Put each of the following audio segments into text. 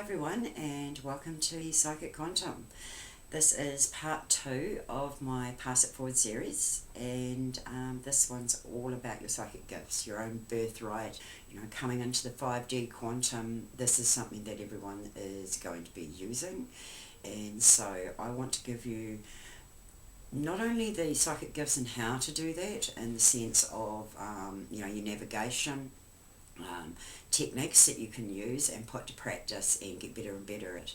everyone, and welcome to Psychic Quantum. This is part 2 of my Pass It Forward series, and this one's all about your psychic gifts, your own birthright, coming into the 5D quantum. This is something that everyone is going to be using, and so I want to give you not only the psychic gifts and how to do that in the sense of your navigation, techniques that you can use and put to practice and get better and better at.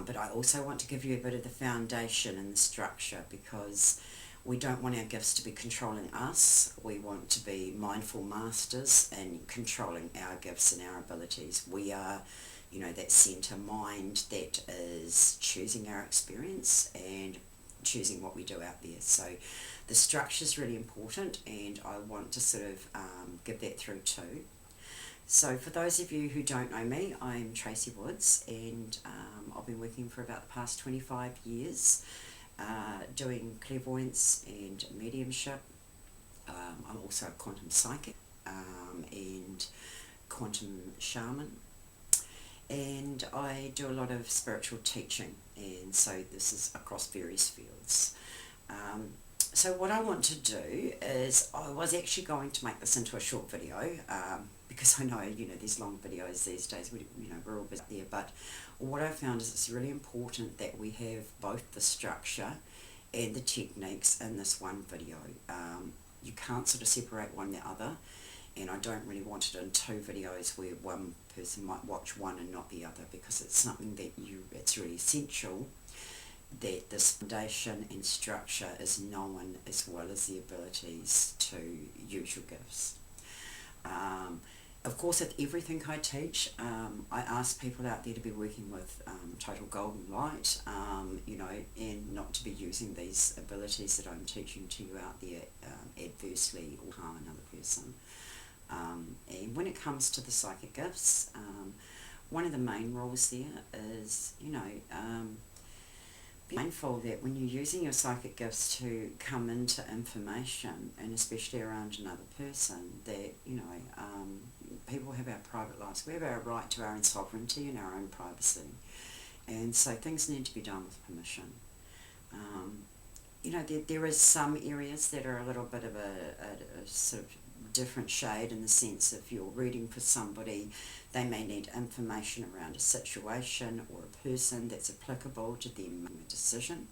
But I also want to give you a bit of the foundation and the structure, because we don't want our gifts to be controlling us. We want to be mindful masters and controlling our gifts and our abilities. We are, that centre mind that is choosing our experience and choosing what we do out there. So the structure is really important, and I want to sort of give that through too. So for those of you who don't know me, I'm Tracey Woods, and I've been working for about the past 25 years doing clairvoyance and mediumship. I'm also a quantum psychic and quantum shaman, and I do a lot of spiritual teaching, and so this is across various fields. So what I want to do is, I was actually going to make this into a short video, because I know, there's long videos these days, we're all busy there, but what I found is it's really important that we have both the structure and the techniques in this one video. You can't sort of separate one the other, and I don't really want it in two videos where one person might watch one and not the other, because it's something that it's really essential that this foundation and structure is known, as well as the abilities to use your gifts. Of course, with everything I teach, I ask people out there to be working with total golden light, and not to be using these abilities that I'm teaching to you out there adversely or harm another person. And when it comes to the psychic gifts, one of the main rules there is, be mindful that when you're using your psychic gifts to come into information, and especially around another person, that, people have our private lives. We have our right to our own sovereignty and our own privacy. And so things need to be done with permission. There is some areas that are a little bit of a sort of different shade, in the sense if you're reading for somebody, they may need information around a situation or a person that's applicable to them making a decision.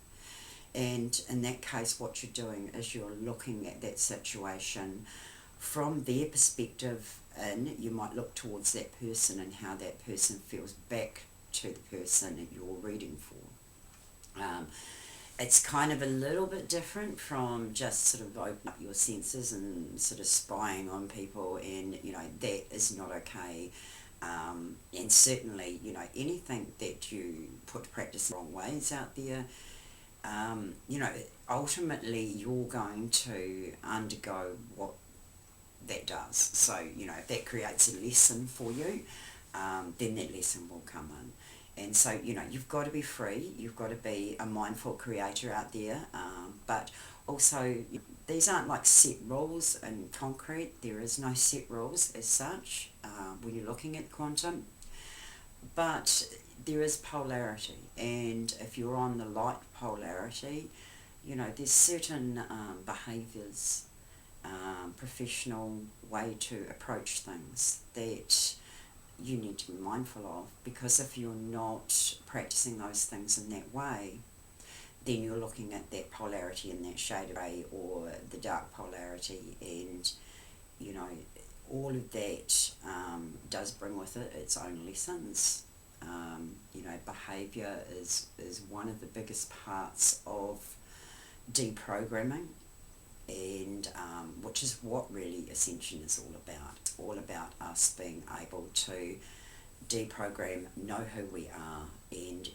And in that case, what you're doing is you're looking at that situation from their perspective, and you might look towards that person and how that person feels back to the person that you're reading for. It's kind of a little bit different from just sort of opening up your senses and sort of spying on people, and that is not okay. And certainly, anything that you put to practice the wrong ways out there, ultimately you're going to undergo what that does. So, if that creates a lesson for you, then that lesson will come in. And so, you've got to be free, you've got to be a mindful creator out there, but also, these aren't like set rules in concrete. There is no set rules as such when you're looking at quantum, but there is polarity, and if you're on the light polarity, there's certain behaviours, professional way to approach things that you need to be mindful of, because if you're not practicing those things in that way, then you're looking at that polarity in that shade of grey, or the dark polarity, and all of that does bring with it its own lessons. Behaviour is one of the biggest parts of deprogramming, and which is what really Ascension is all about. It's all about us being able to deprogram, know who we are, and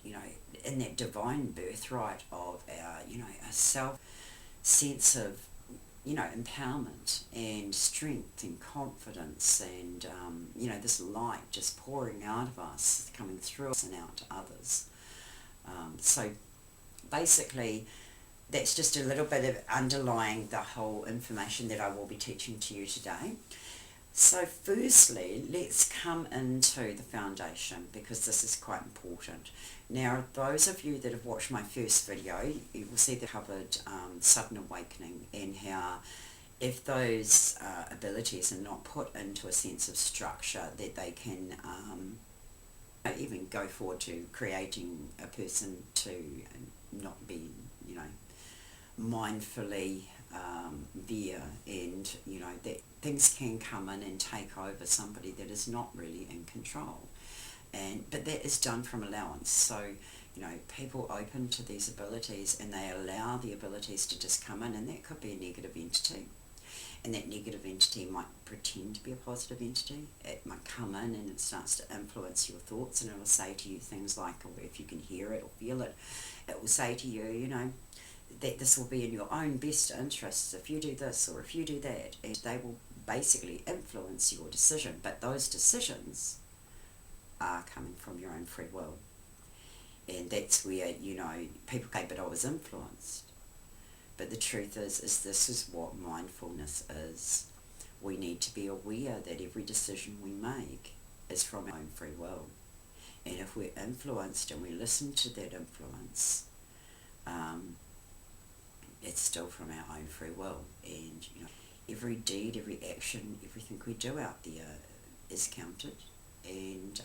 in that divine birthright of our a self sense of empowerment and strength and confidence, and this light just pouring out of us, coming through us and out to others. So basically, that's just a little bit of underlying the whole information that I will be teaching to you today. So firstly, let's come into the foundation, because this is quite important. Now, those of you that have watched my first video, you will see that I covered sudden awakening, and how if those abilities are not put into a sense of structure, that they can even go forward to creating a person to not be, mindfully there, and that things can come in and take over somebody that is not really in control, but that is done from allowance. So people open to these abilities and they allow the abilities to just come in, and that could be a negative entity, and that negative entity might pretend to be a positive entity. It might come in and it starts to influence your thoughts, and it will say to you things like, or if you can hear it or feel it, it will say to you, that this will be in your own best interests if you do this or if you do that, and they will basically influence your decision. But those decisions are coming from your own free will, and that's where people say, but I was influenced. But the truth is this is what mindfulness is. We need to be aware that every decision we make is from our own free will, and if we're influenced and we listen to that influence, it's still from our own free will. And every deed, every action, everything we do out there is counted, and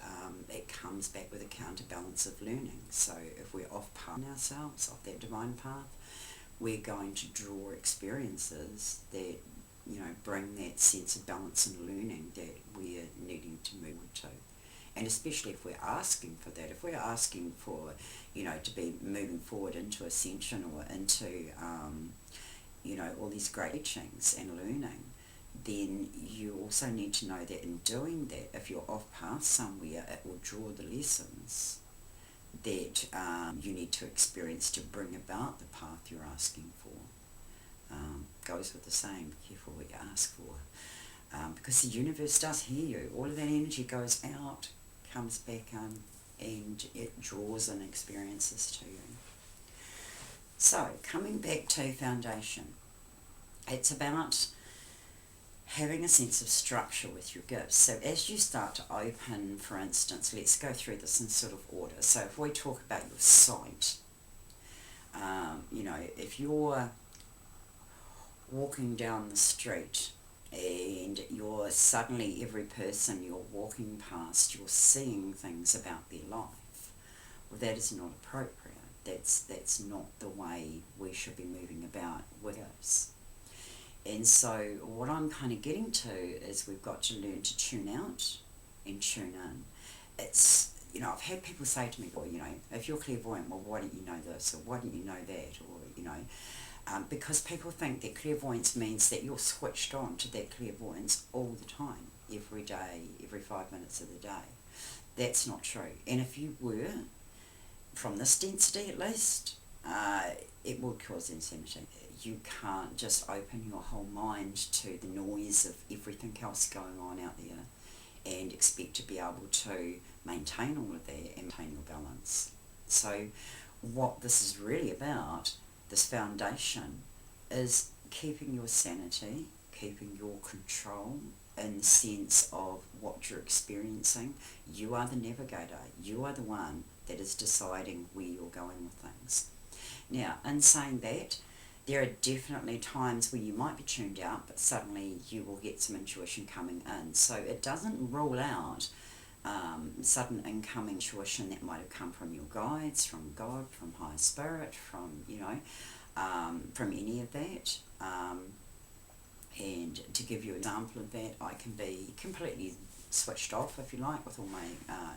it comes back with a counterbalance of learning. So if we're off path ourselves, off that divine path, we're going to draw experiences that bring that sense of balance and learning that we're needing to move to. And especially if we're asking for that, if we're asking for, to be moving forward into ascension or into, all these great teachings and learning, then you also need to know that in doing that, if you're off path somewhere, it will draw the lessons that you need to experience to bring about the path you're asking for. Goes with the same, be careful what you ask for, because the universe does hear you. All of that energy goes out, comes back in, and it draws in experiences to you. So, coming back to foundation, it's about having a sense of structure with your gifts. So as you start to open, for instance, let's go through this in sort of order. So if we talk about your sight, if you're walking down the street and you're suddenly, every person you're walking past, you're seeing things about their life, well, that is not appropriate. That's not the way we should be moving about with gifts. And so what I'm kind of getting to is we've got to learn to tune out and tune in. It's, I've had people say to me, well, if you're clairvoyant, well, why don't you know this, or why don't you know that, or, because people think that clairvoyance means that you're switched on to that clairvoyance all the time, every day, every 5 minutes of the day. That's not true. And if you were, from this density at least, it would cause insanity. You can't just open your whole mind to the noise of everything else going on out there and expect to be able to maintain all of that and maintain your balance. So what this is really about, this foundation, is keeping your sanity, keeping your control in the sense of what you're experiencing. You are the navigator. You are the one that is deciding where you're going with things. Now, in saying that, there are definitely times where you might be tuned out, but suddenly you will get some intuition coming in. So it doesn't rule out sudden incoming intuition that might have come from your guides, from God, from Higher Spirit, from, from any of that. And to give you an example of that, I can be completely switched off, if you like, with all my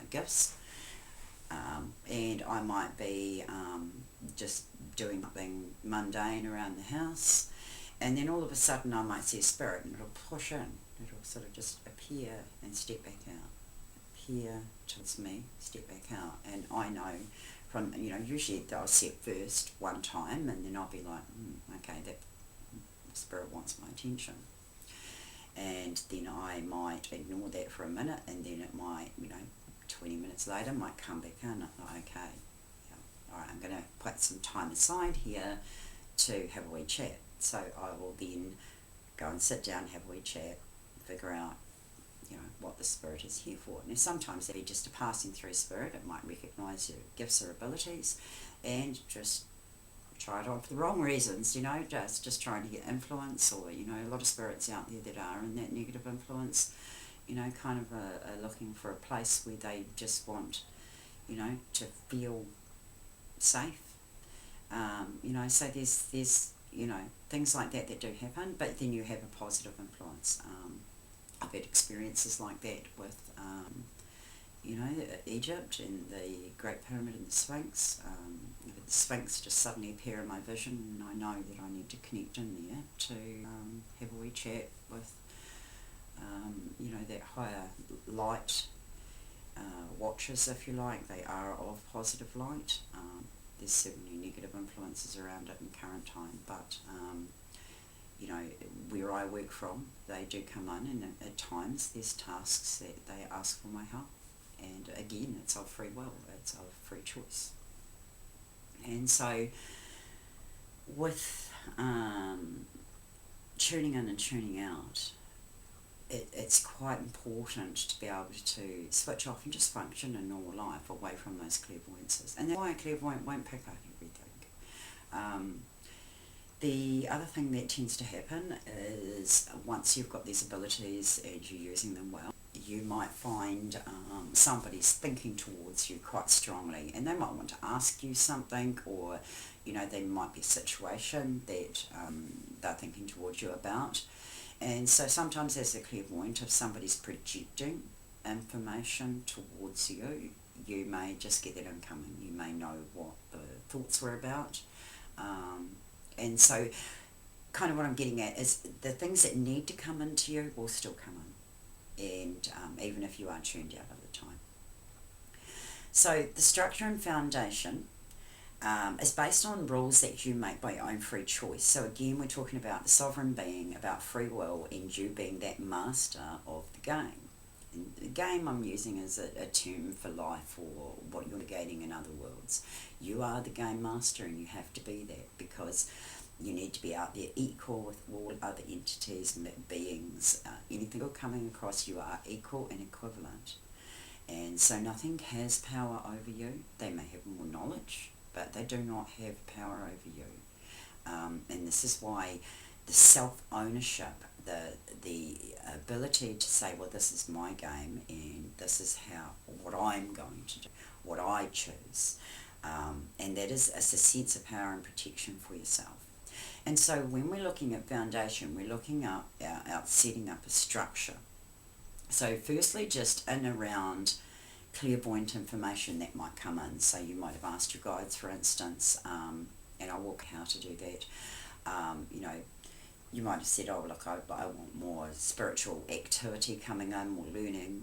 gifts. And I might be just doing something mundane around the house, and then all of a sudden I might see a spirit and it'll push in. It'll sort of just appear and step back out. Appear towards me, step back out. And I know from, usually they'll see it first one time, and then I'll be like, okay, that spirit wants my attention. And then I might ignore that for a minute, and then it might, 20 minutes later might come back in. Okay, alright, I'm going to put some time aside here to have a wee chat. So I will then go and sit down, have a wee chat, figure out what the spirit is here for. Now sometimes it'll be just a passing through spirit. It might recognise your gifts or abilities and just try it on for the wrong reasons, just trying to get influence, or a lot of spirits out there that are in that negative influence, kind of are looking for a place where they just want, to feel safe. So there's things like that do happen, but then you have a positive influence. I've had experiences like that with, Egypt and the Great Pyramid and the Sphinx. The Sphinx just suddenly appear in my vision, and I know that I need to connect in there to have a wee chat with, that higher light watchers, if you like. They are of positive light. There's certainly negative influences around it in current time, but where I work from, they do come in, and at times there's tasks that they ask for my help, and again, it's of free will, it's of free choice. And so with tuning in and tuning out, it's quite important to be able to switch off and just function in normal life away from those clairvoyances. And that's why a clairvoyant won't pick up everything. The other thing that tends to happen is once you've got these abilities and you're using them well, you might find somebody's thinking towards you quite strongly, and they might want to ask you something, or there might be a situation that they're thinking towards you about. And so sometimes as a clairvoyant, if somebody's projecting information towards you, you may just get that incoming. You may know what the thoughts were about. And so kind of what I'm getting at is the things that need to come into you will still come in. And even if you are tuned out at the time. So the structure and foundation is based on rules that you make by your own free choice. So again, we're talking about the sovereign being, about free will, and you being that master of the game. And the game I'm using is a term for life, or what you're negating in other worlds. You are the game master, and you have to be that, because you need to be out there equal with all other entities and beings. Anything coming across, you are equal and equivalent. And so nothing has power over you. They may have more knowledge, but they do not have power over you. And this is why the self-ownership, the ability to say, well, this is my game, and this is what I'm going to do, what I choose. And that is a sense of power and protection for yourself. And so when we're looking at foundation, we're looking at setting up a structure. So firstly, just in around clairvoyant information that might come in. So you might have asked your guides, for instance, and I'll walk how to do that. You might have said, oh, look, I want more spiritual activity coming in, more learning.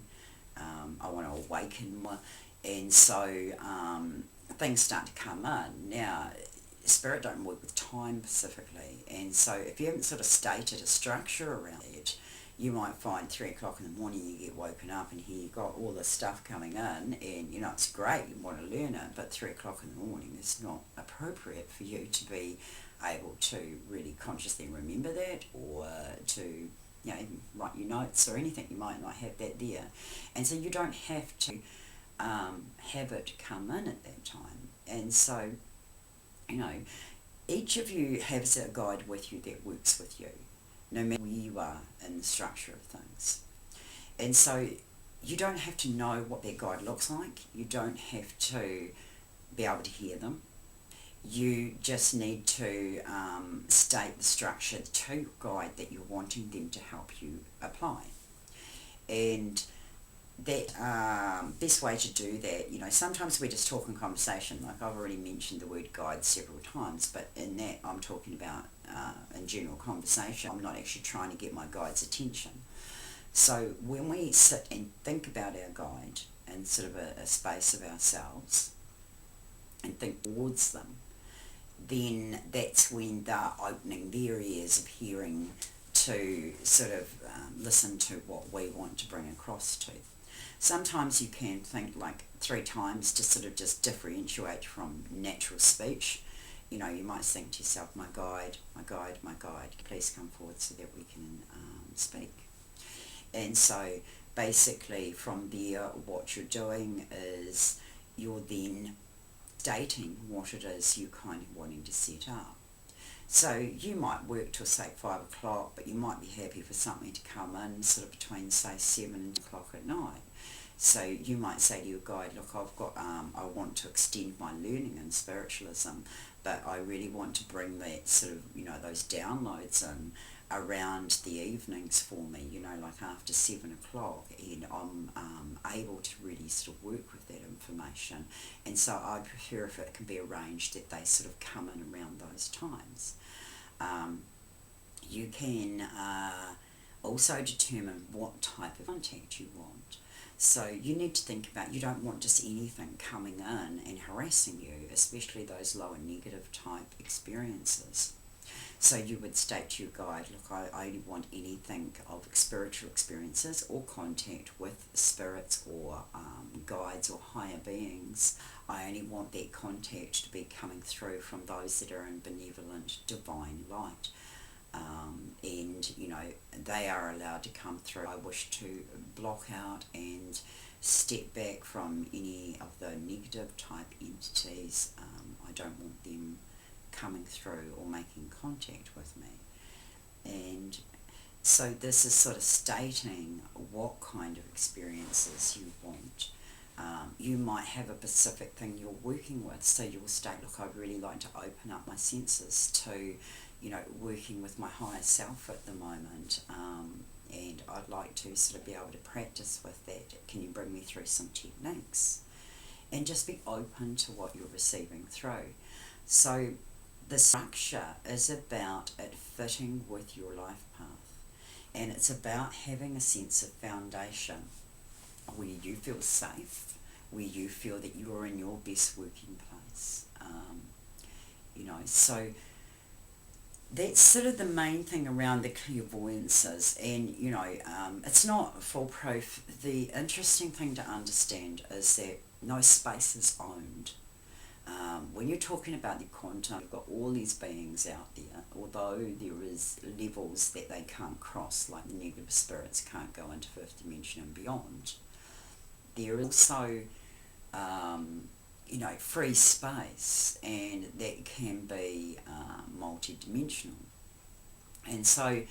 I want to awaken more. And so things start to come in. Now, spirit don't work with time specifically. And so if you haven't sort of stated a structure around it, you might find 3 o'clock in the morning you get woken up and here you've got all this stuff coming in, and it's great, you want to learn it, but 3 o'clock in the morning is not appropriate for you to be able to really consciously remember that, or to even write your notes or anything. You might not have that there. And so you don't have to have it come in at that time. And so, each of you has a guide with you that works with you, no matter where you are in the structure of things. And so you don't have to know what that guide looks like. You don't have to be able to hear them. You just need to state the structure to your guide that you're wanting them to help you apply. And that best way to do that, sometimes we just talk in conversation, like I've already mentioned the word guide several times, but in that I'm talking about in general conversation. I'm not actually trying to get my guide's attention. So when we sit and think about our guide in sort of a space of ourselves and think towards them, then that's when they're opening their ears of hearing to sort of listen to what we want to bring across to. Sometimes you can think like 3 times to sort of just differentiate from natural speech. You might think to yourself, my guide, please come forward so that we can speak. And so basically from there what you're doing is you're then stating what it is you're kind of wanting to set up. So you might work till say 5 o'clock, but you might be happy for something to come in sort of between say 7 and 8 o'clock at night. So you might say to your guide, look, I've got, I want to extend my learning in spiritualism, but I really want to bring that sort of, you know, those downloads in around the evenings for me, you know, like after 7 o'clock, and I'm able to really sort of work with that information. And so I prefer if it can be arranged that they sort of come in around those times. You can also determine what type of contact you want. So you need to think about, you don't want just anything coming in and harassing you, especially those lower negative type experiences. So you would state to your guide, look, I only want anything of spiritual experiences or contact with spirits or guides or higher beings. I only want that contact to be coming through from those that are in benevolent divine light. And, you know, they are allowed to come through. I wish to block out and step back from any of the negative type entities. I don't want them coming through or making contact with me. And so this is sort of stating what kind of experiences you want. You might have a specific thing you're working with, so you'll state, look, I'd really like to open up my senses to, you know, working with my higher self at the moment, and I'd like to sort of be able to practice with that. Can you bring me through some techniques? And just be open to what you're receiving through. So the structure is about it fitting with your life path, and it's about having a sense of foundation where you feel safe, where you feel that you're in your best working place. You know, so that's sort of the main thing around the clairvoyances. And you know, it's not foolproof. The interesting thing to understand is that no space is owned. When you're talking about the quantum, you've got all these beings out there, although there is levels that they can't cross, like the negative spirits can't go into fifth dimension and beyond. There is also, you know, free space, and that can be multi-dimensional. And so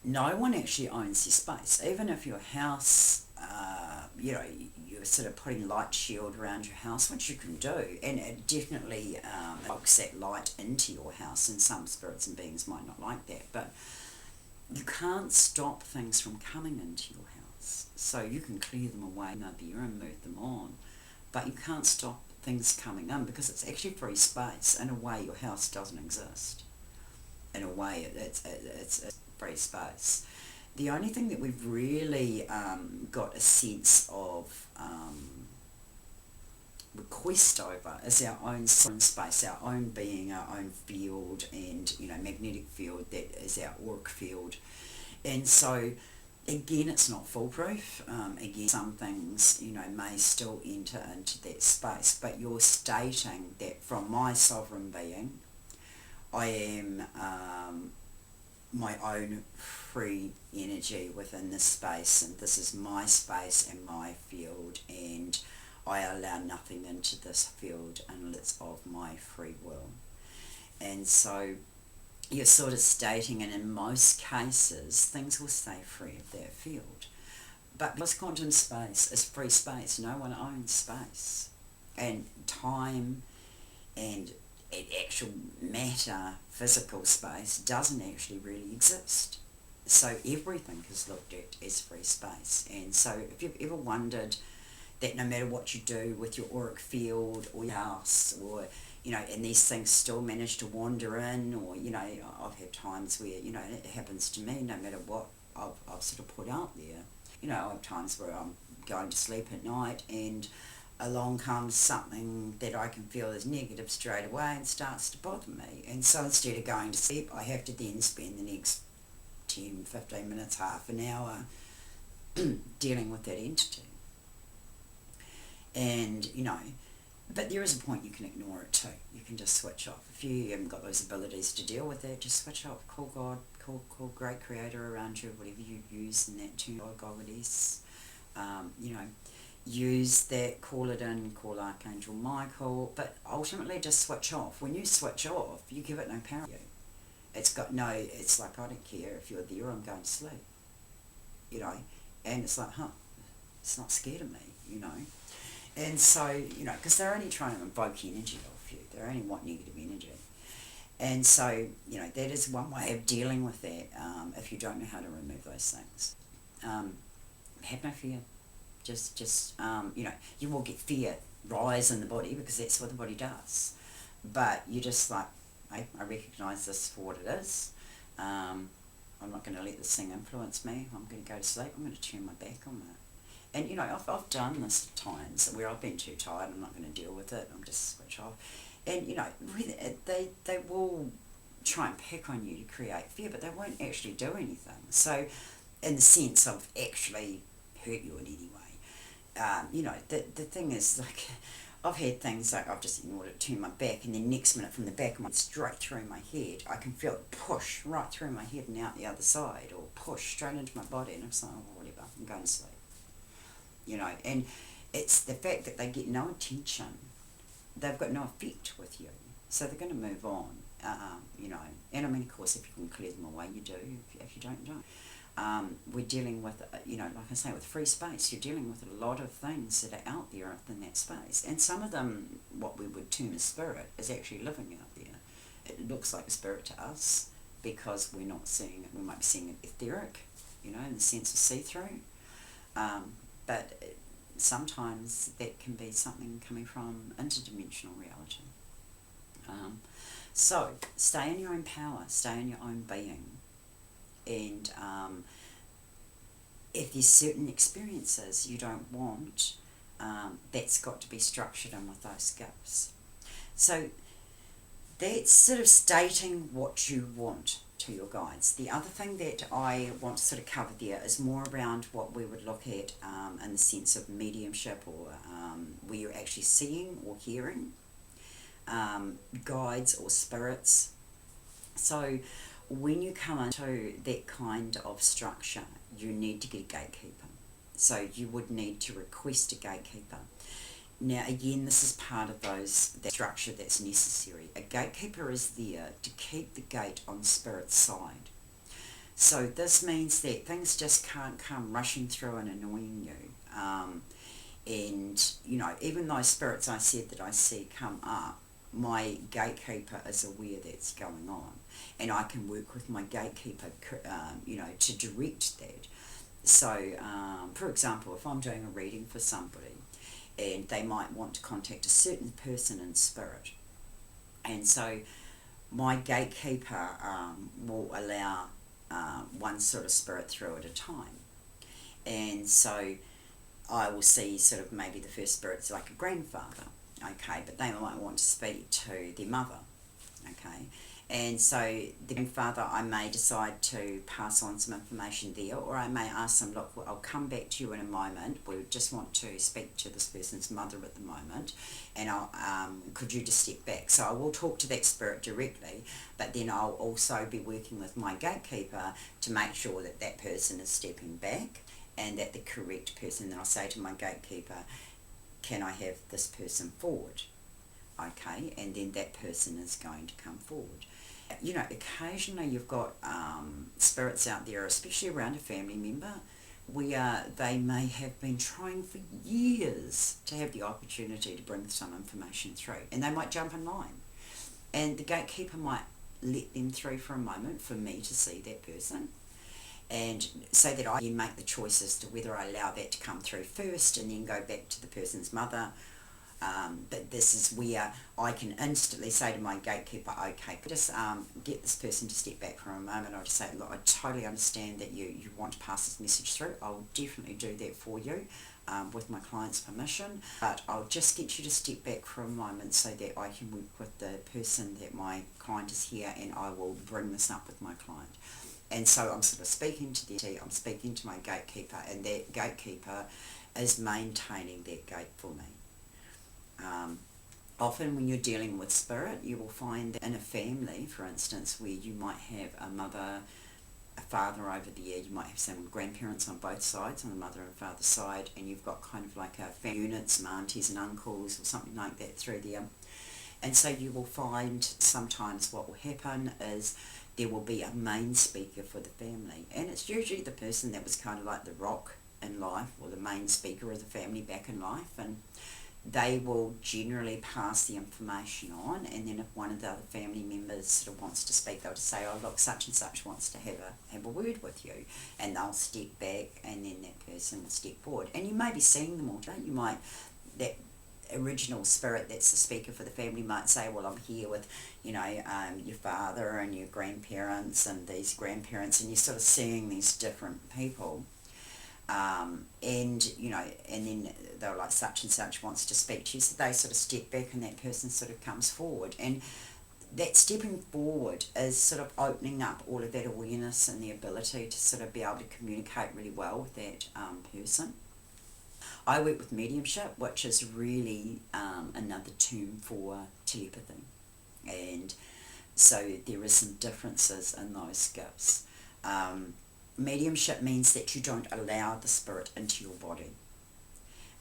no one actually owns your space. Even if your house, you know, you're sort of putting light shield around your house, which you can do, and it definitely blocks that light into your house, and some spirits and beings might not like that, but you can't stop things from coming into your house. So you can clear them away, they're there, and move them on, but you can't stop things coming in because it's actually free space. In a way, your house doesn't exist. In a way, it's free space. The only thing that we've really got a sense of request over is our own space, our own being, our own field, and, you know, magnetic field that is our auric field. And so again, it's not foolproof. Again, some things, you know, may still enter into that space, but you're stating that from my sovereign being, I am my own free energy within this space, and this is my space and my field, and I allow nothing into this field unless it's of my free will. And so you're sort of stating, and in most cases things will stay free of that field. But because quantum space is free space, no one owns space, and time and actual matter, physical space, doesn't actually really exist. So everything is looked at as free space. And so if you've ever wondered that no matter what you do with your auric field or your house, or, you know, and these things still manage to wander in, or, you know, I've had times where, you know, it happens to me no matter what I've sort of put out there. You know, I have times where I'm going to sleep at night and along comes something that I can feel is negative straight away and starts to bother me. And so instead of going to sleep, I have to then spend the next 10, 15 minutes, half an hour dealing with that entity. And, you know, but there is a point you can ignore it too. You can just switch off. If you haven't got those abilities to deal with it, just switch off. Call God, call great creator around you, whatever you use in that term, God, Goddess, you know, use that, call it in, call Archangel Michael, but ultimately just switch off. When you switch off, you give it no power. It's like, I don't care if you're there, I'm going to sleep, you know, and it's like, it's not scared of me, you know. And so, you know, because they're only trying to invoke energy off you, they only want negative energy. And so, you know, that is one way of dealing with that, if you don't know how to remove those things. Have no fear. Just you know, you will get fear rise in the body because that's what the body does. But you just like, I recognise this for what it is. I'm not going to let this thing influence me. I'm going to go to sleep. I'm going to turn my back on it. And, you know, I've done this at times where I've been too tired. I'm not going to deal with it. I'm just switch off. And, you know, really, they will try and pick on you to create fear, but they won't actually do anything. So, in the sense of actually hurt you in any way. You know, the thing is, like, I've had things like I've just ignored it, turned my back, and then next minute from the back of my straight through my head, I can feel it push right through my head and out the other side, or push straight into my body, and I'm just like, oh, whatever, I'm going to sleep. You know, and it's the fact that they get no attention, they've got no effect with you, so they're going to move on. You know, and I mean, of course, if you can clear them away, you do. If you don't, you don't. We're dealing with, you know, like I say, with free space, you're dealing with a lot of things that are out there within that space. And some of them, what we would term as spirit, is actually living out there. It looks like a spirit to us because we're not seeing it. We might be seeing it etheric, you know, in the sense of see-through. But sometimes that can be something coming from interdimensional reality. So, stay in your own power, stay in your own being. And if there's certain experiences you don't want, that's got to be structured in with those gifts. So that's sort of stating what you want to your guides. The other thing that I want to sort of cover there is more around what we would look at in the sense of mediumship, or where you're actually seeing or hearing guides or spirits. So when you come into that kind of structure, you need to get a gatekeeper. So you would need to request a gatekeeper. Now again, this is part of that structure that's necessary. A gatekeeper is there to keep the gate on spirit's side. So this means that things just can't come rushing through and annoying you. And, you know, even those spirits I said that I see come up, my gatekeeper is aware that's going on, and I can work with my gatekeeper, you know, to direct that. So, for example, if I'm doing a reading for somebody, and they might want to contact a certain person in spirit, and so my gatekeeper will allow one sort of spirit through at a time. And so I will see sort of maybe the first spirit's like a grandfather, okay, but they might want to speak to their mother, okay, and so the grandfather, I may decide to pass on some information there, or I may ask them, look, I'll come back to you in a moment, we just want to speak to this person's mother at the moment, and could you just step back? So I will talk to that spirit directly, but then I'll also be working with my gatekeeper to make sure that that person is stepping back, and that the correct person. Then I'll say to my gatekeeper, can I have this person forward? Okay, and then that person is going to come forward. You know, occasionally you've got spirits out there, especially around a family member, where they may have been trying for years to have the opportunity to bring some information through, and they might jump in line, and the gatekeeper might let them through for a moment for me to see that person, and so that I can make the choice as to whether I allow that to come through first and then go back to the person's mother. But this is where I can instantly say to my gatekeeper, okay, just get this person to step back for a moment. I'll just say, look, I totally understand that you want to pass this message through. I'll definitely do that for you with my client's permission, but I'll just get you to step back for a moment so that I can work with the person that my client is here, and I will bring this up with my client. And so I'm sort of speaking to I'm speaking to my gatekeeper, and that gatekeeper is maintaining that gate for me. Often when you're dealing with spirit, you will find that in a family, for instance, where you might have a mother, a father over there, you might have some grandparents on both sides, on the mother and father side, and you've got kind of like a family unit, some aunties and uncles or something like that through there. And so you will find sometimes what will happen is there will be a main speaker for the family, and it's usually the person that was kind of like the rock in life, or the main speaker of the family back in life, and they will generally pass the information on. And then if one of the other family members sort of wants to speak, they'll just say, oh look, such and such wants to have a word with you, and they'll step back, and then that person will step forward, and you may be seeing them all day. You might, that original spirit that's the speaker for the family might say, well, I'm here with, you know, your father and your grandparents and these grandparents, and you're sort of seeing these different people. And you know, and then they're like, such and such wants to speak to you, so they sort of step back and that person sort of comes forward, and that stepping forward is sort of opening up all of that awareness and the ability to sort of be able to communicate really well with that person. I work with mediumship, which is really another term for telepathy, and so there are some differences in those gifts. Mediumship means that you don't allow the spirit into your body.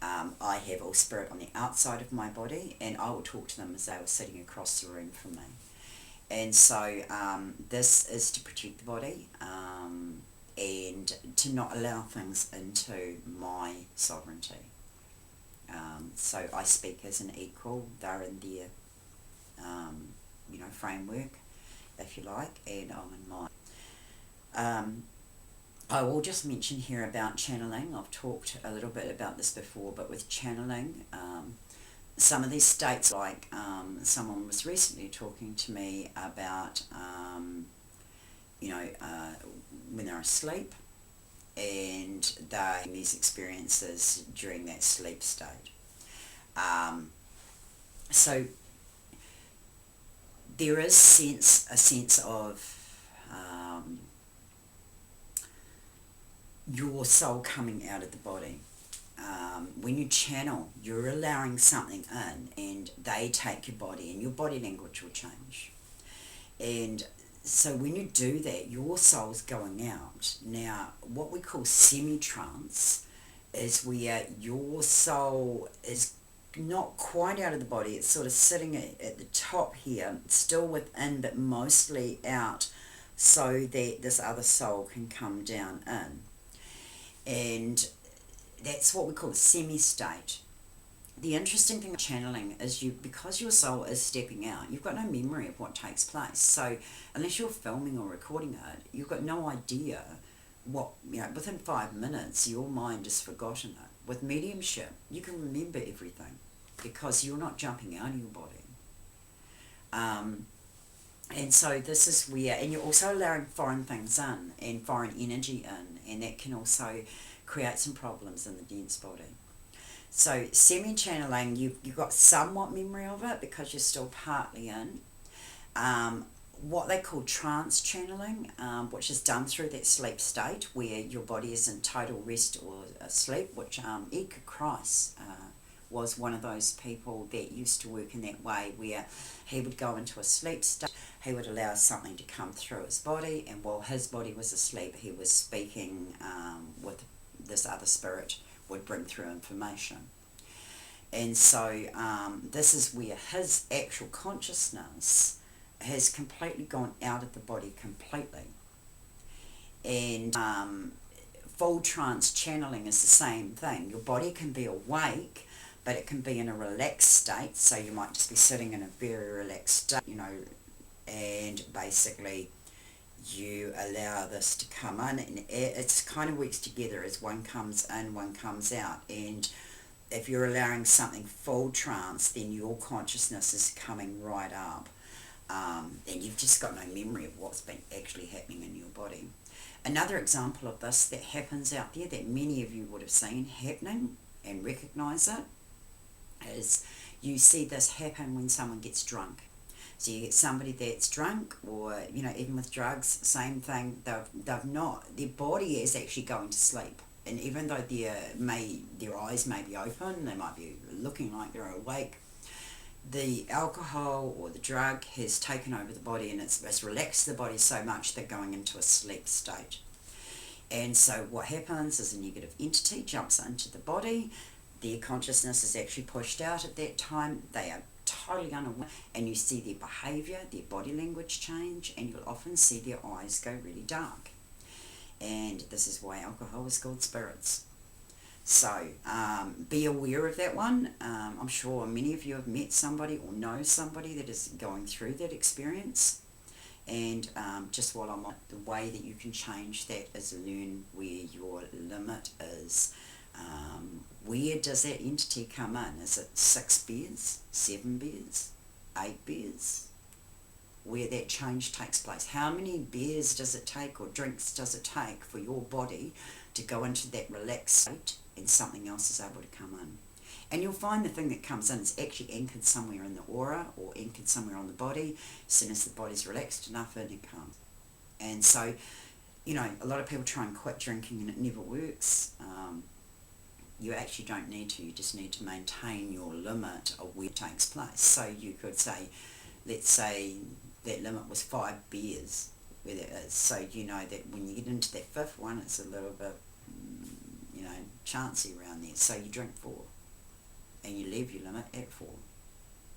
I have all spirit on the outside of my body, and I will talk to them as they were sitting across the room from me. And so this is to protect the body, and to not allow things into my sovereignty. So I speak as an equal. They're in their you know, framework, if you like, and I'm in mine. I will just mention here about channeling. I've talked a little bit about this before, but with channeling, some of these states, like someone was recently talking to me about, you know, when they're asleep, and they have these experiences during that sleep state. So there is a sense of your soul coming out of the body. When you channel, you're allowing something in, and they take your body, and your body language will change. And so when you do that, your soul's going out. Now, what we call semi-trance is where your soul is not quite out of the body. It's sort of sitting at the top here, still within, but mostly out, so that this other soul can come down in. And that's what we call a semi-state. The interesting thing about channeling is because your soul is stepping out, you've got no memory of what takes place. So unless you're filming or recording it, you've got no idea what, you know, within 5 minutes, your mind has forgotten it. With mediumship, you can remember everything because you're not jumping out of your body. And so this is where, and you're also allowing foreign things in, and foreign energy in, and that can also create some problems in the dense body. So semi-channeling, you've got somewhat memory of it because you're still partly in. What they call trance channeling, which is done through that sleep state where your body is in total rest or sleep, which Edgar Christ was one of those people that used to work in that way, where he would go into a sleep state, he would allow something to come through his body, and while his body was asleep, he was speaking with this other spirit, would bring through information. And so this is where his actual consciousness has completely gone out of the body completely. And full trance channeling is the same thing. Your body can be awake, but it can be in a relaxed state, so you might just be sitting in a very relaxed state, you know, and basically you allow this to come in, and it's kind of works together as one comes in, one comes out. And if you're allowing something full trance, then your consciousness is coming right up, and you've just got no memory of what's been actually happening in your body. Another example of this that happens out there that many of you would have seen happening and recognise it is you see this happen when someone gets drunk. So you get somebody that's drunk, or, you know, even with drugs, same thing. They've not, their body is actually going to sleep, and even though their eyes may be open, they might be looking like they're awake, the alcohol or the drug has taken over the body, and it's relaxed the body so much they're going into a sleep state. And so what happens is a negative entity jumps into the body, their consciousness is actually pushed out at that time, they are totally unaware, and you see their behaviour, their body language change, and you'll often see their eyes go really dark. And this is why alcohol is called spirits. So be aware of that one. I'm sure many of you have met somebody or know somebody that is going through that experience. And just while I'm on, the way that you can change that is learn where your limit is. Where does that entity come in? Is it 6 beers, 7 beers, 8 beers? Where that change takes place. How many beers does it take or drinks does it take for your body to go into that relaxed state and something else is able to come in? And you'll find the thing that comes in is actually anchored somewhere in the aura or anchored somewhere on the body. As soon as the body's relaxed enough, in it comes. And so, you know, a lot of people try and quit drinking and it never works. You actually don't need to. You just need to maintain your limit of where it takes place. So you could say, let's say that limit was 5 beers, where that is. So you know that when you get into that 5th one, it's a little bit, you know, chancy around there. So you drink 4. And you leave your limit at 4.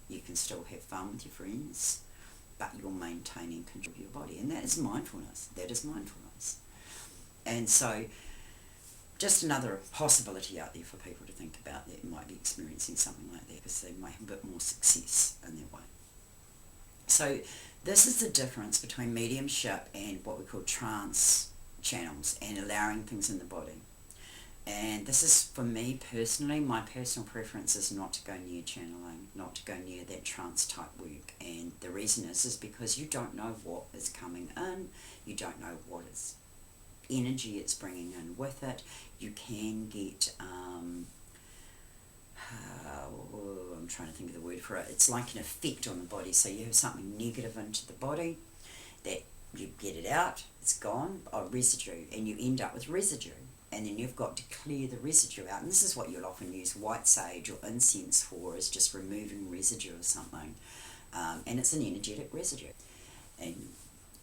You can still have fun with your friends, but you're maintaining control of your body. And that is mindfulness. That is mindfulness. And so, just another possibility out there for people to think about that might be experiencing something like that, because they might have a bit more success in their way. So, this is the difference between mediumship and what we call trance channels and allowing things in the body. And this is, for me personally, my personal preference is not to go near channeling, not to go near that trance type work. And the reason is because you don't know what is coming in, you don't know what is energy it's bringing in with it. You can get, I'm trying to think of the word for it, it's like an effect on the body. So you have something negative into the body, that you get it out, it's gone, residue, and you end up with residue. And then you've got to clear the residue out. And this is what you'll often use white sage or incense for, is just removing residue of something. And it's an energetic residue. And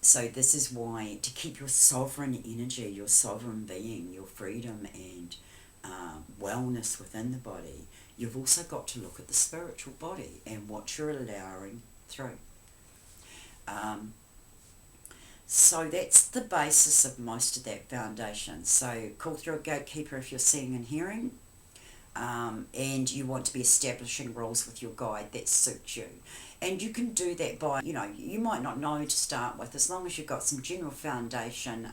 so this is why, to keep your sovereign energy, your sovereign being, your freedom and wellness within the body, you've also got to look at the spiritual body and what you're allowing through. So that's the basis of most of that foundation. So call through a gatekeeper if you're seeing and hearing, and you want to be establishing rules with your guide that suit you. And you can do that by, you know, you might not know to start with, as long as you've got some general foundation.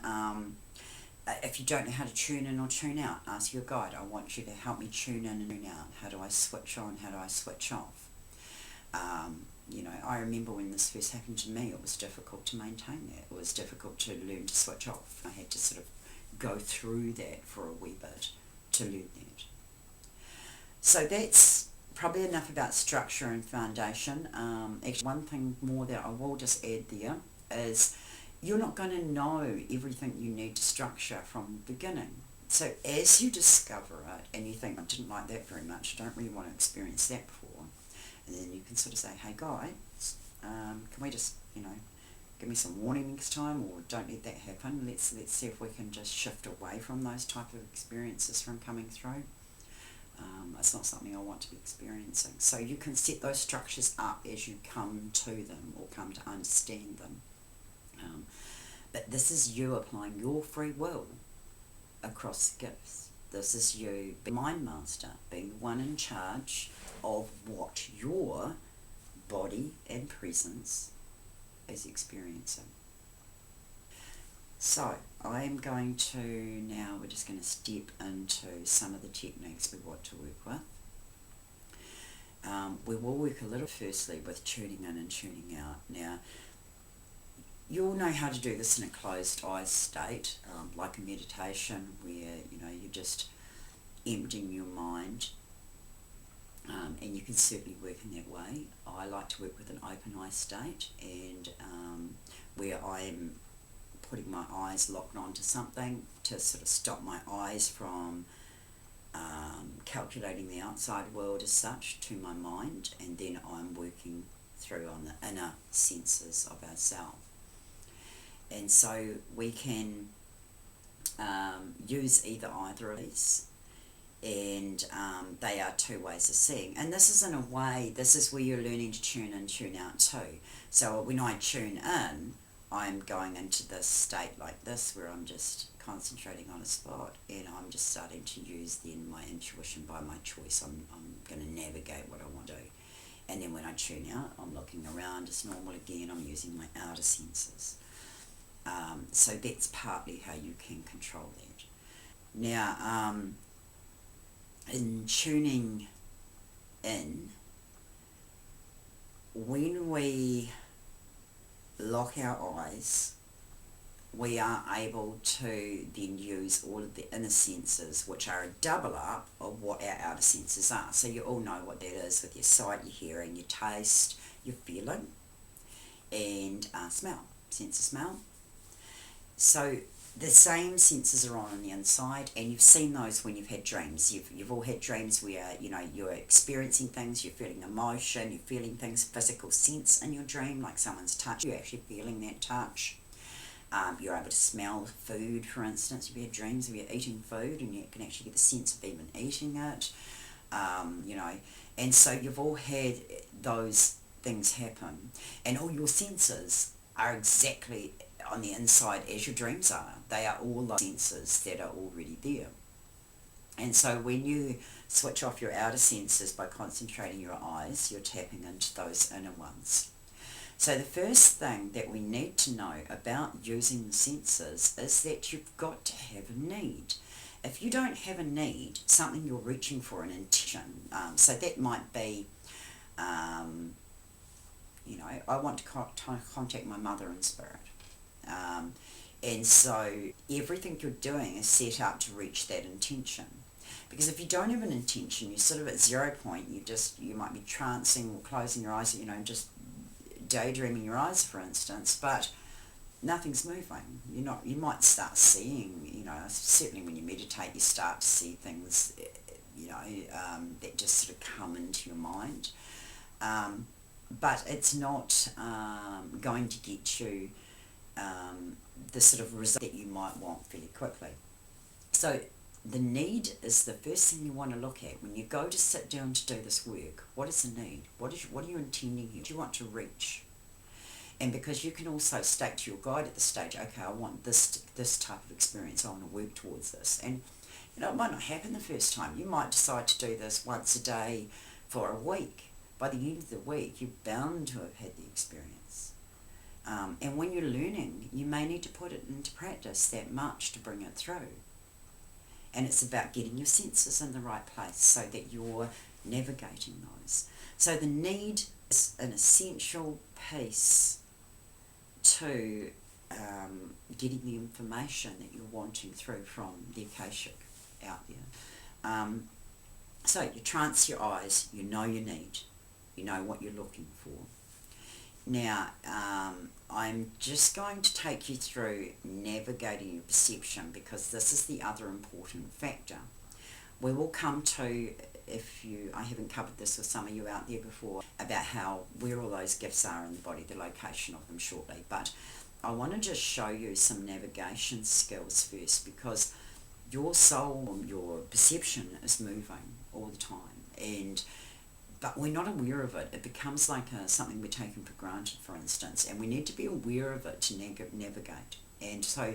If you don't know how to tune in or tune out, ask your guide, I want you to help me tune in and tune out. How do I switch on? How do I switch off? You know, I remember when this first happened to me, it was difficult to maintain that. It was difficult to learn to switch off. I had to sort of go through that for a wee bit to learn that. So that's probably enough about structure and foundation. Actually, one thing more that I will just add there is you're not going to know everything you need to structure from the beginning. So as you discover it and you think, I didn't like that very much, I don't really want to experience that before, and then you can sort of say, hey guys, can we just, you know, give me some warning next time, or don't let that happen. Let's see if we can just shift away from those type of experiences from coming through. It's not something I want to be experiencing. So you can set those structures up as you come to them or come to understand them. But this is you applying your free will across the gifts. This is you being mind master, being the one in charge of what your body and presence is experiencing. So I am going to now, we're just going to step into some of the techniques we want to work with. We will work a little firstly with tuning in and tuning out. Now, you'll know how to do this in a closed eyes state, like a meditation where, you know, you're just emptying your mind, and you can certainly work in that way. I like to work with an open eye state, and where I'm putting my eyes locked onto something to sort of stop my eyes from calculating the outside world as such to my mind, and then I'm working through on the inner senses of ourselves. And so we can use either of these, and they are two ways of seeing. And this is, in a way, this is where you're learning to tune in, tune out too. So when I tune in, I'm going into this state like this, where I'm just concentrating on a spot, and I'm just starting to use then my intuition by my choice. I'm going to navigate what I want to do. And then when I tune out, I'm looking around as normal again. I'm using my outer senses. So that's partly how you can control that. Now, in tuning in, when we lock our eyes, we are able to then use all of the inner senses, which are a double up of what our outer senses are. So you all know what that is with your sight, your hearing, your taste, your feeling, and smell, sense of smell. So the same senses are on the inside, and you've seen those when you've had dreams. You've all had dreams where, you know, you're experiencing things, you're feeling emotion, you're feeling things, physical sense in your dream, like someone's touch, you're actually feeling that touch. You're able to smell food, for instance. You've had dreams where you're eating food and you can actually get the sense of even eating it, you know. And so you've all had those things happen, and all your senses are exactly on the inside as your dreams are. They are all those senses that are already there. And so when you switch off your outer senses by concentrating your eyes, you're tapping into those inner ones. So the first thing that we need to know about using the senses is that you've got to have a need. If you don't have a need, something you're reaching for, an intention, so that might be, you know, I want to contact my mother in spirit. And so everything you're doing is set up to reach that intention. Because if you don't have an intention, you're sort of at 0 point, you might be trancing or closing your eyes, you know, just daydreaming your eyes, for instance, but nothing's moving. You might start seeing, you know, certainly when you meditate, you start to see things, you know, that just sort of come into your mind. But it's not going to get you the sort of result that you might want fairly quickly. So the need is the first thing you want to look at when you go to sit down to do this work. What is the need? What are you intending here? What do you want to reach? And because you can also state to your guide at the stage, okay, I want this type of experience, I want to work towards this. And you know, it might not happen the first time. You might decide to do this once a day for a week. By the end of the week, you're bound to have had the experience. And when you're learning, you may need to put it into practice that much to bring it through. And it's about getting your senses in the right place so that you're navigating those. So the need is an essential piece to getting the information that you're wanting through from the Akashic out there. So you trance your eyes, you know your need, you know what you're looking for. Now, I'm just going to take you through navigating your perception, because this is the other important factor. We will come to, I haven't covered this with some of you out there before, about where all those gifts are in the body, the location of them shortly. But I want to just show you some navigation skills first, because your soul, your perception is moving all the time, but we're not aware of it. It becomes like something we're taking for granted, for instance, and we need to be aware of it to navigate. And so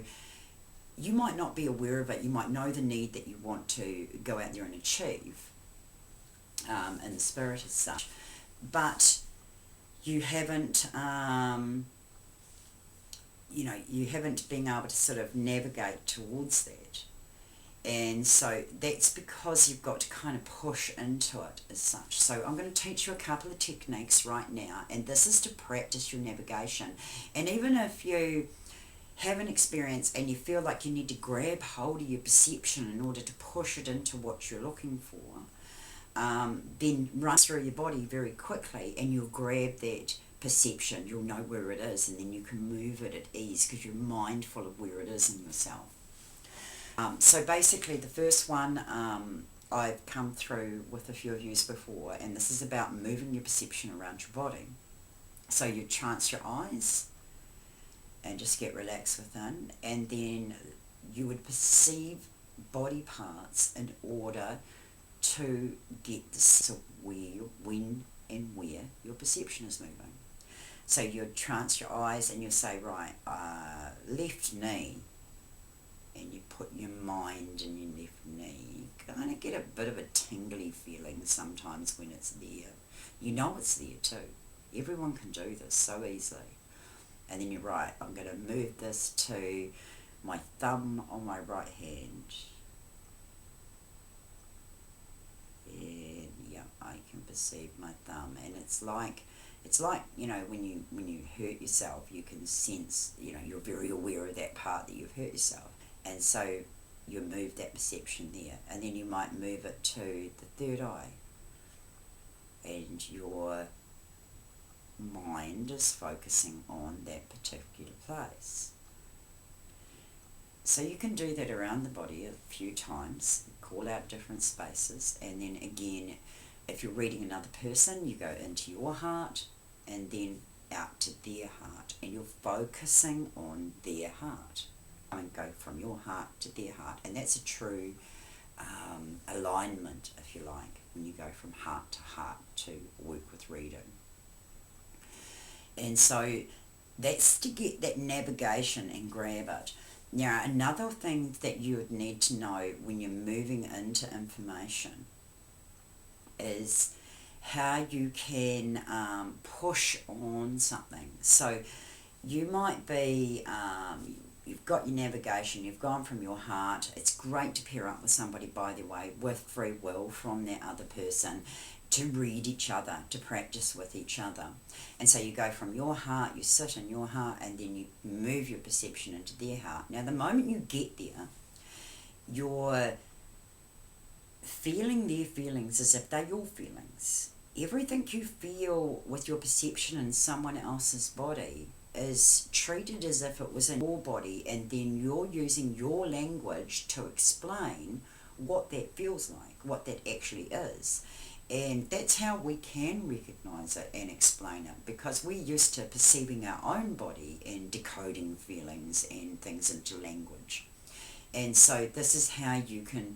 you might not be aware of it. You might know the need that you want to go out there and achieve in the spirit as such, but you haven't, you haven't been able to sort of navigate towards that. And so that's because you've got to kind of push into it as such. So I'm going to teach you a couple of techniques right now, and this is to practice your navigation. And even if you have an experience and you feel like you need to grab hold of your perception in order to push it into what you're looking for, then run through your body very quickly and you'll grab that perception. You'll know where it is, and then you can move it at ease because you're mindful of where it is in yourself. So basically the first one I've come through with a few of yous before, and this is about moving your perception around your body. So you trance your eyes and just get relaxed within, and then you would perceive body parts in order to get the sense of where, when and where your perception is moving. So you'd trance your eyes and you say, right, left knee, and you put your mind in your left knee. You kind of get a bit of a tingly feeling sometimes when it's there. You know it's there too. Everyone can do this so easily. And then you're right, I'm going to move this to my thumb on my right hand. And yeah, I can perceive my thumb, and it's like, you know, when you hurt yourself, you can sense, you know, you're very aware of that part that you've hurt yourself, and so you move that perception there, and then you might move it to the third eye, and your mind is focusing on that particular place. So you can do that around the body a few times, call out different spaces, and then again, if you're reading another person, you go into your heart and then out to their heart, and you're focusing on their heart. And go from your heart to their heart, and that's a true alignment, if you like, when you go from heart to heart to work with reading. And so that's to get that navigation and grab it. Now, another thing that you would need to know when you're moving into information is how you can push on something. So you might be, you've got your navigation, you've gone from your heart. It's great to pair up with somebody, by the way, with free will from that other person, to read each other, to practice with each other. And so you go from your heart, you sit in your heart, and then you move your perception into their heart. Now, the moment you get there, you're feeling their feelings as if they're your feelings. Everything you feel with your perception in someone else's body is treated as if it was in your body, and then you're using your language to explain what that feels like, what that actually is. And that's how we can recognize it and explain it, because we're used to perceiving our own body and decoding feelings and things into language. And so this is how you can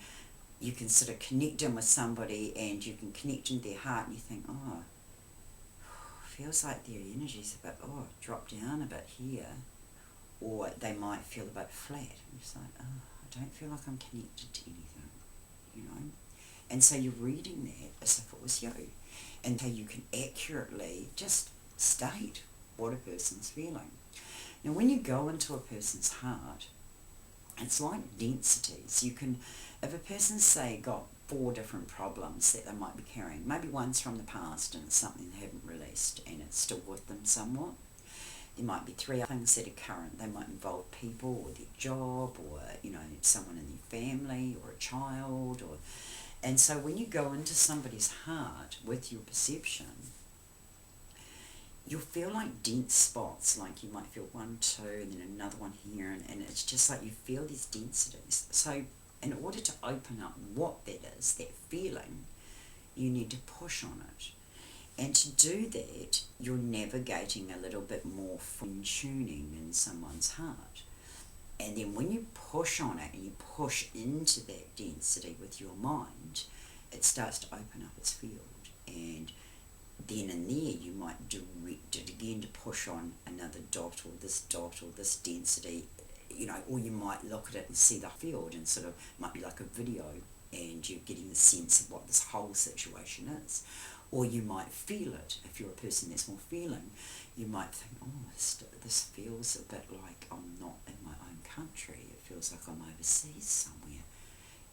sort of connect in with somebody, and you can connect in their heart, and you think, oh, feels like their energy's a bit, drop down a bit here. Or they might feel a bit flat. And it's like, oh, I don't feel like I'm connected to anything, you know. And so you're reading that as if it was you. And so you can accurately just state what a person's feeling. Now, when you go into a person's heart, it's like densities. You can, if a person's, say, got 4 different problems that they might be carrying, maybe one's from the past and it's something they haven't released and it's still with them somewhat. There might be 3 other things that are current. They might involve people or their job, or, you know, someone in their family, or a child, or... And so when you go into somebody's heart with your perception, you'll feel like dense spots, like you might feel 1, 2, and then another one here, and it's just like you feel these densities. So in order to open up what that is, that feeling, you need to push on it. And to do that, you're navigating a little bit more fine-tuning in someone's heart. And then when you push on it and you push into that density with your mind, it starts to open up its field. And then in there you might direct it again to push on another dot or this density, you know, or you might look at it and see the field, and sort of might be like a video, and you're getting the sense of what this whole situation is. Or you might feel it. If you're a person that's more feeling, you might think, oh, this feels a bit like I'm not in my own country. It feels like I'm overseas somewhere,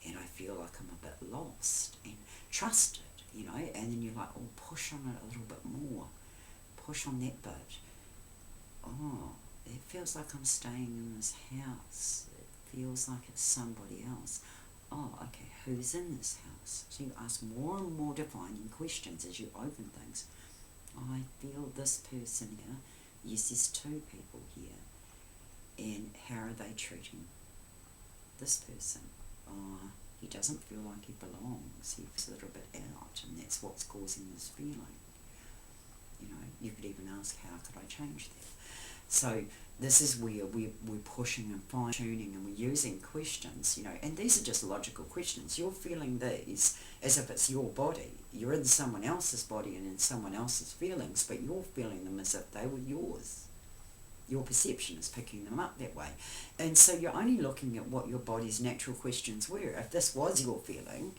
and I feel like I'm a bit lost. And trust it, you know, and then you're like, oh, push on it a little bit more. Push on that bit. Oh, it feels like I'm staying in this house. It feels like it's somebody else. Oh, okay, who's in this house? So you ask more and more defining questions as you open things. I feel this person here. Yes, there's 2 people here. And how are they treating this person? Oh, He doesn't feel like he belongs. He feels a little bit out, and that's what's causing this feeling. You know, you could even ask, how could I change that? So this is where we're pushing and fine-tuning, and we're using questions, you know, and these are just logical questions. You're feeling these as if it's your body. You're in someone else's body and in someone else's feelings, but you're feeling them as if they were yours. Your perception is picking them up that way. And so you're only looking at what your body's natural questions were. If this was your feeling,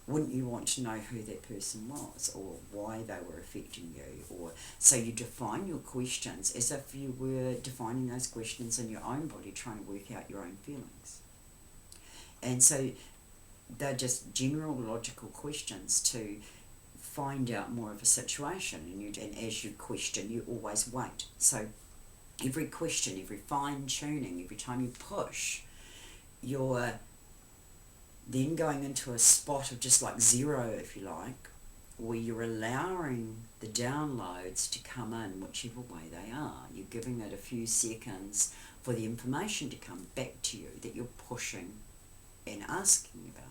wouldn't you want to know who that person was, or why they were affecting you? Or so you define your questions as if you were defining those questions in your own body, trying to work out your own feelings. And so they're just general logical questions to find out more of a situation. And as you question, you always wait. So every question, every fine-tuning, every time you push, you're then going into a spot of just like zero, if you like, where you're allowing the downloads to come in whichever way they are. You're giving it a few seconds for the information to come back to you that you're pushing and asking about.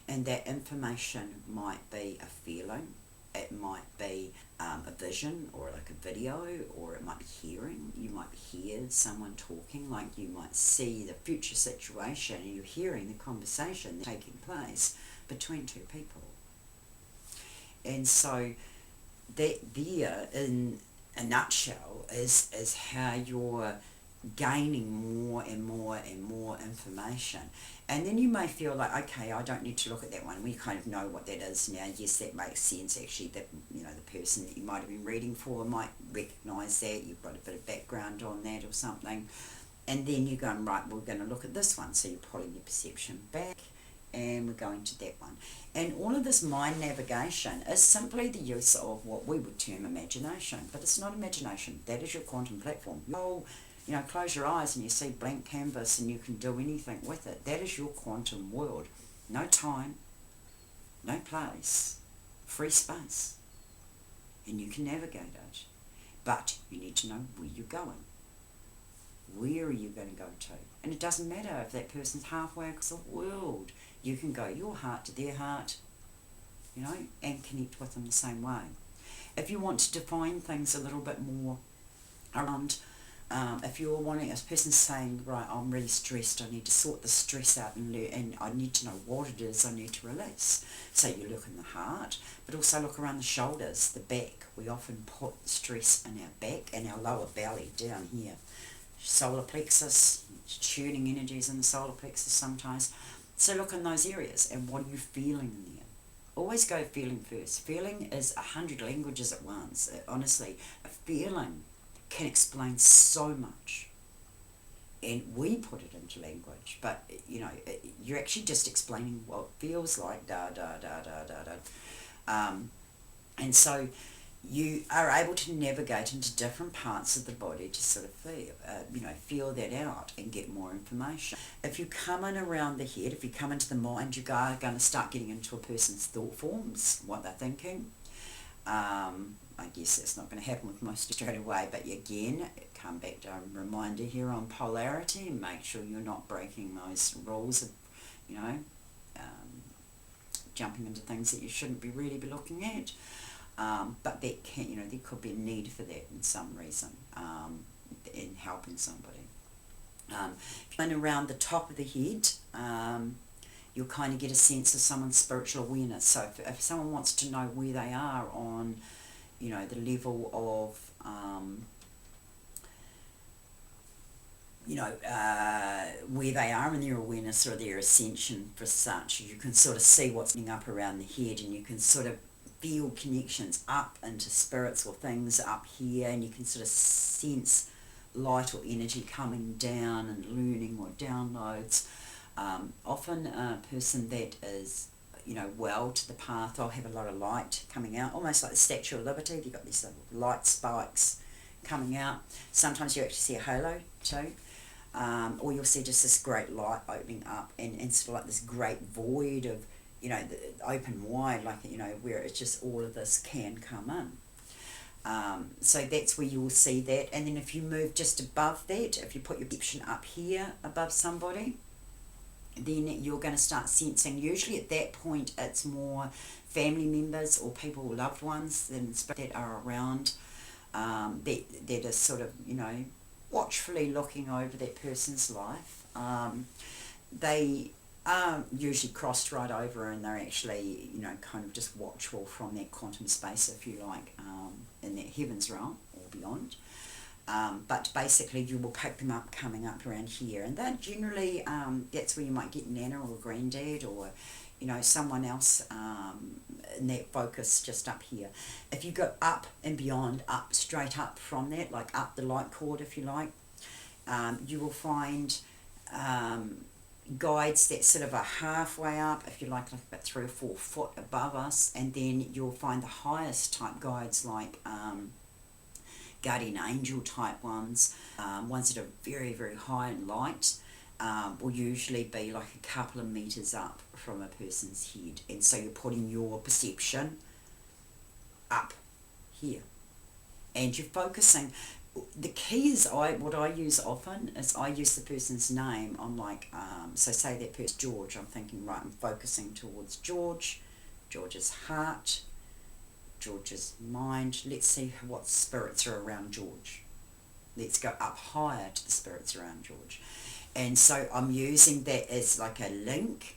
And that information might be a feeling, it might be a vision, or like a video, or it might be hearing. You might hear someone talking, like you might see the future situation and you're hearing the conversation taking place between two people. And so that there, in a nutshell, is how you're gaining more and more and more information. And then you may feel like, okay, I don't need to look at that one. We kind of know what that is now. Yes, that makes sense. Actually, that, you know, the person that you might have been reading for might recognise that. You've got a bit of background on that or something. And then you're going, right, we're going to look at this one. So you're pulling your perception back, and we're going to that one. And all of this mind navigation is simply the use of what we would term imagination. But it's not imagination. That is your quantum platform. You know, close your eyes and you see blank canvas and you can do anything with it. That is your quantum world. No time, no place, free space. And you can navigate it. But you need to know where you're going. Where are you going to go to? And it doesn't matter if that person's halfway across the world. You can go your heart to their heart, you know, and connect with them the same way. If you want to define things a little bit more around, if you're wanting, a person's saying, right, I'm really stressed, I need to sort the stress out and I need to know what it is I need to release. So you look in the heart, but also look around the shoulders, the back. We often put stress in our back and our lower belly down here. Solar plexus, tuning energies in the solar plexus sometimes. So look in those areas, and what are you feeling in there? Always go feeling first. Feeling is 100 languages at once. Honestly, a feeling can explain so much, and we put it into language, but you know, you're actually just explaining what it feels like, and so you are able to navigate into different parts of the body to sort of feel that out and get more information. If you come in around the head, if you come into the mind, you are going to start getting into a person's thought forms, what they're thinking. I guess that's not going to happen with most straight away, but again, come back to a reminder here on polarity, and make sure you're not breaking those rules of, you know, jumping into things that you shouldn't be really be looking at. But that can, you know, there could be a need for that in some reason, in helping somebody. And around the top of the head, you'll kind of get a sense of someone's spiritual awareness. So if someone wants to know where they are on, you know, the level of, where they are in their awareness or their ascension for such, you can sort of see what's happening up around the head, and you can sort of feel connections up into spirits or things up here, and you can sort of sense light or energy coming down and learning or downloads. Often a person that is, you know, well to the path, I'll have a lot of light coming out, almost like the Statue of Liberty. You've got these little light spikes coming out. Sometimes you actually see a halo too, or you'll see just this great light opening up, and sort of like this great void of, you know, open wide, like, you know, where it's just all of this can come in. So that's where you'll see that. And then if you move just above that, if you put your perception up here above somebody, then you're going to start sensing, usually at that point it's more family members or people, loved ones that are around, that are sort of, watchfully looking over that person's life. They are usually crossed right over, and they're actually, kind of just watchful from that quantum space, if you like, in that heavens realm or beyond. But basically you will pick them up coming up around here, and then generally that's where you might get Nana or Granddad or someone else in that focus just up here. If you go up and beyond, up straight up from that, like up the light cord if you like, you will find guides that sort of are halfway up, if you like about 3 or 4 foot above us, and then you'll find the highest type guides like guardian angel type ones, ones that are very, very high in light, will usually be like a couple of meters up from a person's head, and so you're putting your perception up here, and you're focusing. The key is, what I use often is I use the person's name on, like, so say that person's George, I'm thinking, right, I'm focusing towards George's heart, George's mind. Let's see what spirits are around George. Let's go up higher to the spirits around George. And so I'm using that as like a link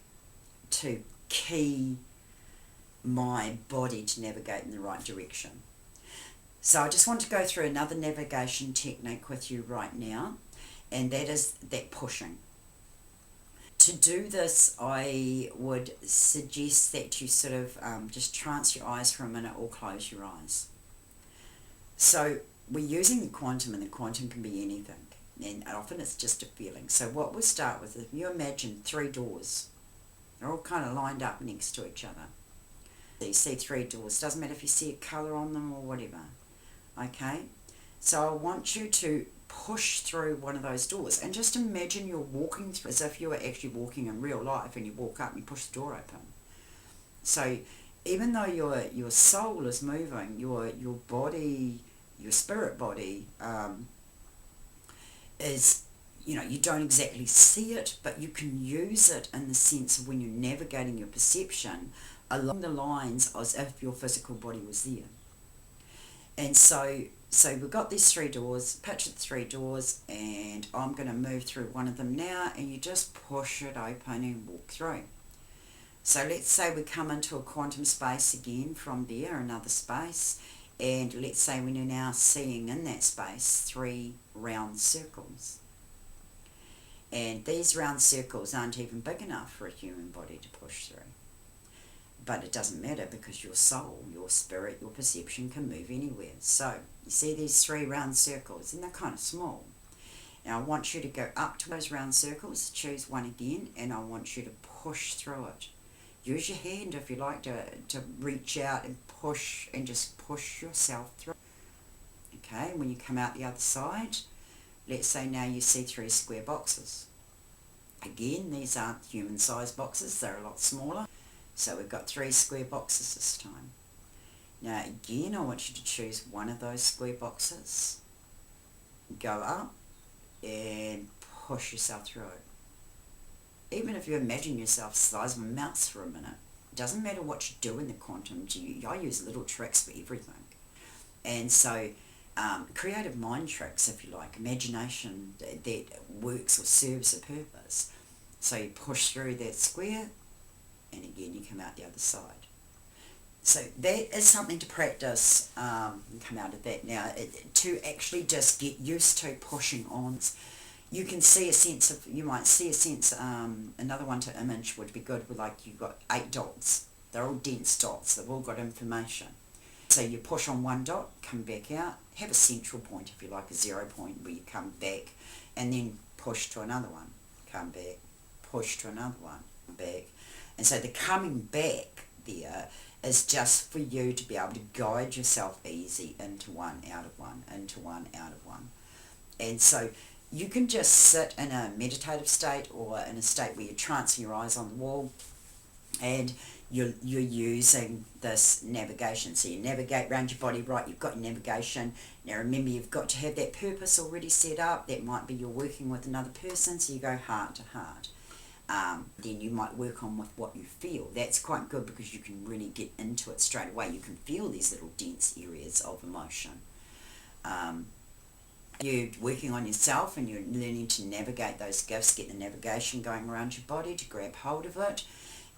to key my body to navigate in the right direction. So I just want to go through another navigation technique with you right now, and that is that pushing. To do this, I would suggest that you sort of just trance your eyes for a minute or close your eyes. So we're using the quantum, and the quantum can be anything, and often it's just a feeling. So what we'll start with is, if you imagine 3 doors, they're all kind of lined up next to each other. So you see 3 doors, doesn't matter if you see a colour on them or whatever. Okay, so I want you to push through one of those doors, and just imagine you're walking through as if you were actually walking in real life, and you walk up and you push the door open. So even though your soul is moving, your body, your spirit body is, you don't exactly see it, but you can use it in the sense of when you're navigating your perception along the lines as if your physical body was there. And so we've got these 3 doors, picture the 3 doors, and I'm going to move through one of them now, and you just push it open and walk through. So let's say we come into a quantum space again from there, another space, and let's say when you're now seeing in that space 3 round circles. And these round circles aren't even big enough for a human body to push through. But it doesn't matter, because your soul, your spirit, your perception can move anywhere. So you see these 3 round circles, and they're kind of small. Now I want you to go up to those round circles, choose one again, and I want you to push through it. Use your hand if you like to reach out and push, and just push yourself through. Okay, when you come out the other side, let's say now you see 3 square boxes. Again, these aren't human-sized boxes, they're a lot smaller. So we've got 3 square boxes this time. Now again, I want you to choose one of those square boxes, go up and push yourself through it. Even if you imagine yourself the size of a mouse for a minute, it doesn't matter what you do in the quantum. I use little tricks for everything. And so creative mind tricks, if you like, imagination that works or serves a purpose. So you push through that square, and again you come out the other side. So that is something to practice and come out of that. Now, to actually just get used to pushing on, you can see a sense of, you might see a sense, another one to image would be good, with like you've got 8 dots. They're all dense dots, they've all got information. So you push on one dot, come back out, have a central point if you like, a 0 point where you come back, and then push to another one, come back, push to another one, back. And so the coming back there is just for you to be able to guide yourself easy into one, out of one, into one, out of one. And so you can just sit in a meditative state, or in a state where you're trancing your eyes on the wall, and you're using this navigation. So you navigate around your body, right, you've got your navigation. Now remember, you've got to have that purpose already set up. That might be you're working with another person, so you go heart to heart. then you might work on with what you feel. That's quite good because you can really get into it straight away. You can feel these little dense areas of emotion. You're working on yourself and you're learning to navigate those gifts, get the navigation going around your body to grab hold of it,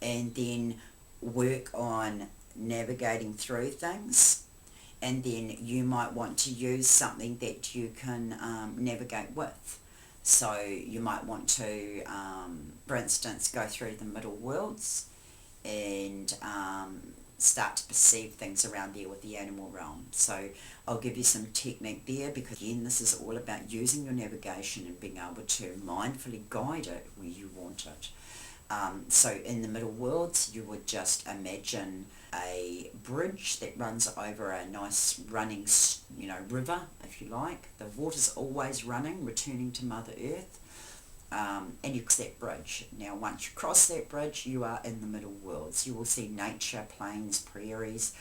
and then work on navigating through things. And then you might want to use something that you can navigate with. So you might want to, for instance, go through the middle worlds and start to perceive things around there with the animal realm. So I'll give you some technique there, because again, this is all about using your navigation and being able to mindfully guide it where you want it. So in the middle worlds, you would just imagine a bridge that runs over a nice running, river, if you like. The water's always running, returning to Mother Earth, and you cross that bridge. Now, once you cross that bridge, you are in the middle worlds. You will see nature, plains, prairies,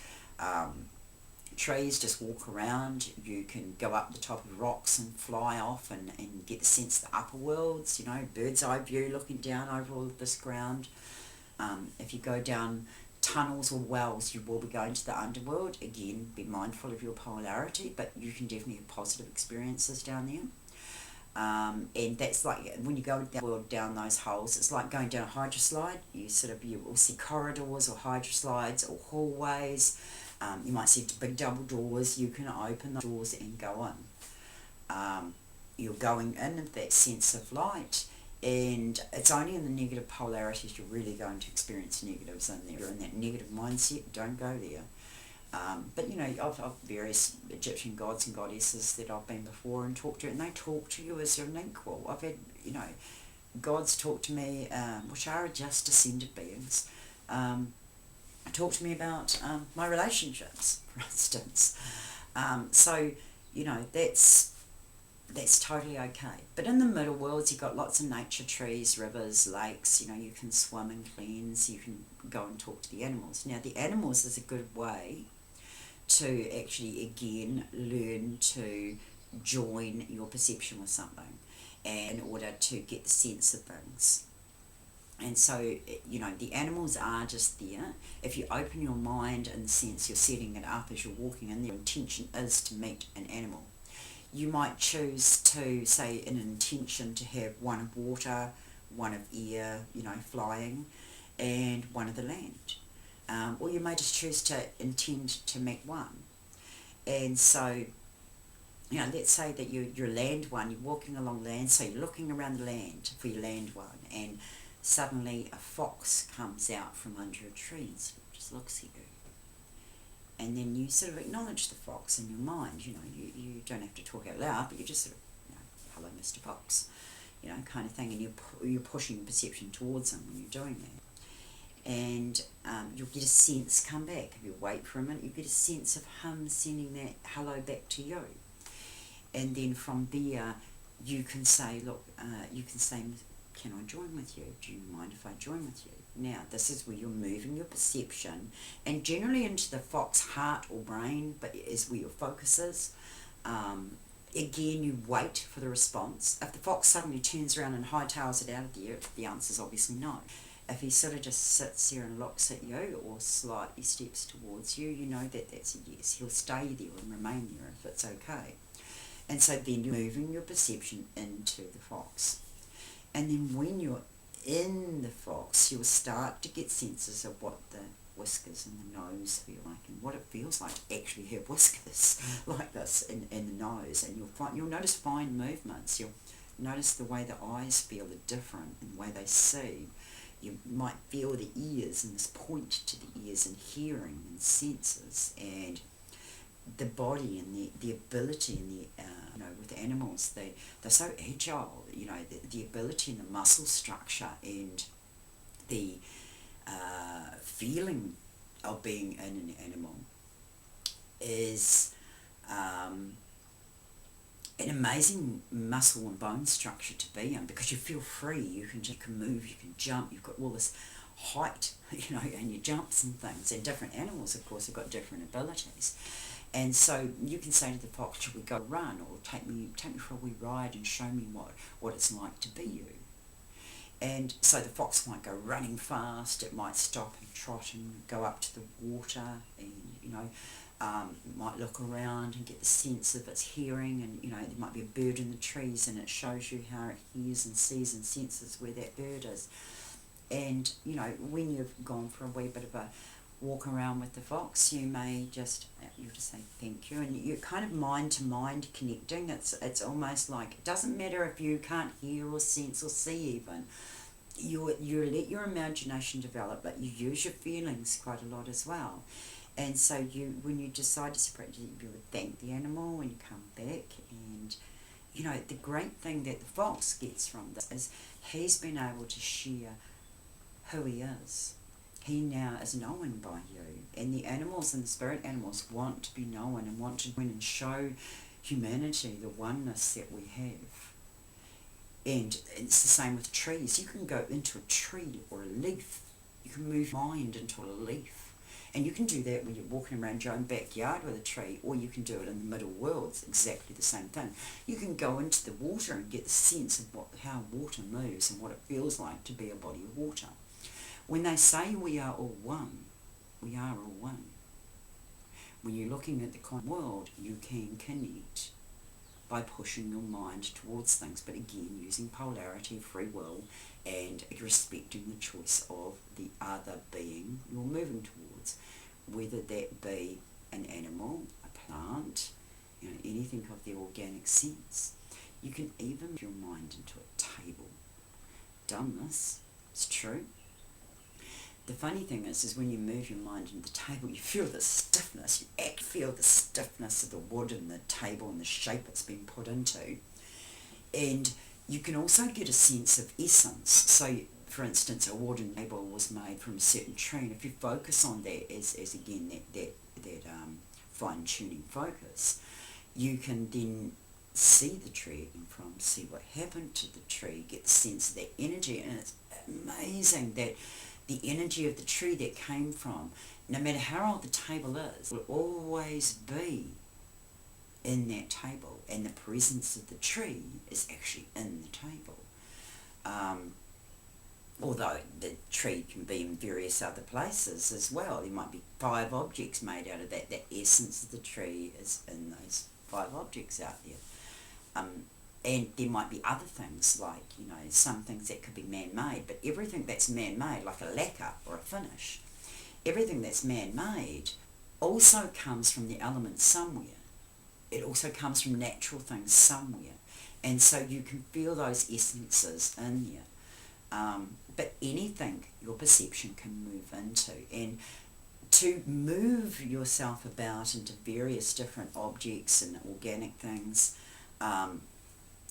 trees, just walk around. You can go up the top of rocks and fly off and get the sense of the upper worlds, bird's eye view, looking down over all of this ground. If you go down tunnels or wells, you will be going to the underworld. Again, be mindful of your polarity, but you can definitely have positive experiences down there. And that's like when you go down those holes, it's like going down a hydroslide. You will see corridors or hydroslides or hallways. You might see big double doors. You can open the doors and go in. You're going in with that sense of light, and it's only in the negative polarities you're really going to experience negatives in there. If you're in that negative mindset, don't go there. But I've various Egyptian gods and goddesses that I've been before and talked to, and they talk to you as an equal. I've had, gods talk to me, which are just ascended beings, talk to me about my relationships, for instance. So, that's totally okay. But in the middle worlds, you've got lots of nature, trees, rivers, lakes. You can swim and cleanse. You can go and talk to the animals. Now, the animals is a good way to actually, again, learn to join your perception with something in order to get the sense of things. And so, the animals are just there. If you open your mind in the sense you're setting it up as you're walking in, your intention is to meet an animal. You might choose to, say, in an intention to have one of water, one of air, flying, and one of the land. Or you may just choose to intend to meet one. And so, let's say that you're land one, you're walking along land, so you're looking around the land for your land one, and suddenly a fox comes out from under a tree and sort of just looks at you. And then you sort of acknowledge the fox in your mind. You don't have to talk out loud, but you just sort of, hello, Mr. Fox, kind of thing. And you're pushing perception towards him when you're doing that. And you'll get a sense come back. If you wait for a minute, you get a sense of him sending that hello back to you. And then from there, you can say, can I join with you? Do you mind if I join with you? Now, this is where you're moving your perception, and generally into the fox heart or brain, but is where your focus is. Again, you wait for the response. If the fox suddenly turns around and hightails it out of there, the answer's obviously no. If he sort of just sits there and looks at you or slightly steps towards you, you know that that's a yes. He'll stay there and remain there if it's okay. And so then you're moving your perception into the fox. And then when you're in the fox, you'll start to get senses of what the whiskers and the nose feel like, and what it feels like to actually have whiskers like this in the nose. And you'll notice fine movements. You'll notice the way the eyes feel are different and the way they see. You might feel the ears and this point to the ears and hearing and senses, and the body and the ability and the with animals, they're so agile. The ability and the muscle structure and the feeling of being in an animal is an amazing muscle and bone structure to be in, because you feel free. You can move, you can jump. You've got all this height, and your jumps and things. And different animals, of course, have got different abilities. And so you can say to the fox, should we go run, or take me for a wee ride and show me what it's like to be you. And so the fox might go running fast, it might stop and trot and go up to the water, and might look around and get the sense of its hearing, and there might be a bird in the trees and it shows you how it hears and sees and senses where that bird is. And when you've gone for a wee bit of a walk around with the fox, you'll just say thank you, and you're kind of mind to mind connecting. It's almost like, it doesn't matter if you can't hear or sense or see even. You let your imagination develop, but you use your feelings quite a lot as well. And so when you decide to separate, you would thank the animal when you come back. And the great thing that the fox gets from this is he's been able to share who he is. He now is known by you, and the animals and the spirit animals want to be known and want to win and show humanity the oneness that we have. And it's the same with trees. You can go into a tree or a leaf. You can move your mind into a leaf. And you can do that when you're walking around your own backyard with a tree, or you can do it in the middle world. It's exactly the same thing. You can go into the water and get the sense of how water moves and what it feels like to be a body of water. When they say we are all one, we are all one. When you're looking at the world, you can connect by pushing your mind towards things, but again using polarity, free will, and respecting the choice of the other being you're moving towards, whether that be an animal, a plant, anything of the organic sense. You can even move your mind into a table. Done this, it's true. The funny thing is when you move your mind into the table, you feel the stiffness. You feel the stiffness of the wood and the table and the shape it's been put into. And you can also get a sense of essence. So, for instance, a wooden table was made from a certain tree, and if you focus on that as again, that fine-tuning focus, you can then see the tree it came from, see what happened to the tree, get the sense of that energy. And it's amazing that the energy of the tree that came from, no matter how old the table is, will always be in that table, and the presence of the tree is actually in the table. Although the tree can be in various other places as well. There might be 5 objects made out of that. The essence of the tree is in those 5 objects out there. And there might be other things like, some things that could be man-made, but everything that's man-made, like a lacquer or a finish, everything that's man-made also comes from the elements somewhere. It also comes from natural things somewhere. And so you can feel those essences in there. But anything your perception can move into. And to move yourself about into various different objects and organic things,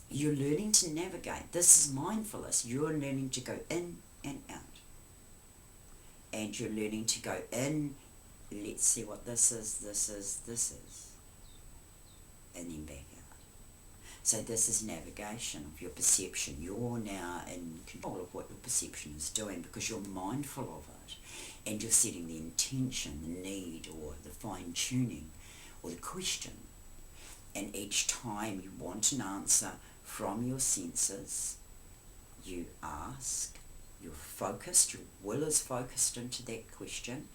you're learning to navigate. This is mindfulness. You're learning to go in and out. And you're learning to go in, let's see what this is. And then back out. So this is navigation of your perception. You're now in control of what your perception is doing because you're mindful of it. And you're setting the intention, the need, or the fine-tuning, or the question. And each time you want an answer from your senses, you ask, you're focused, your will is focused into that question,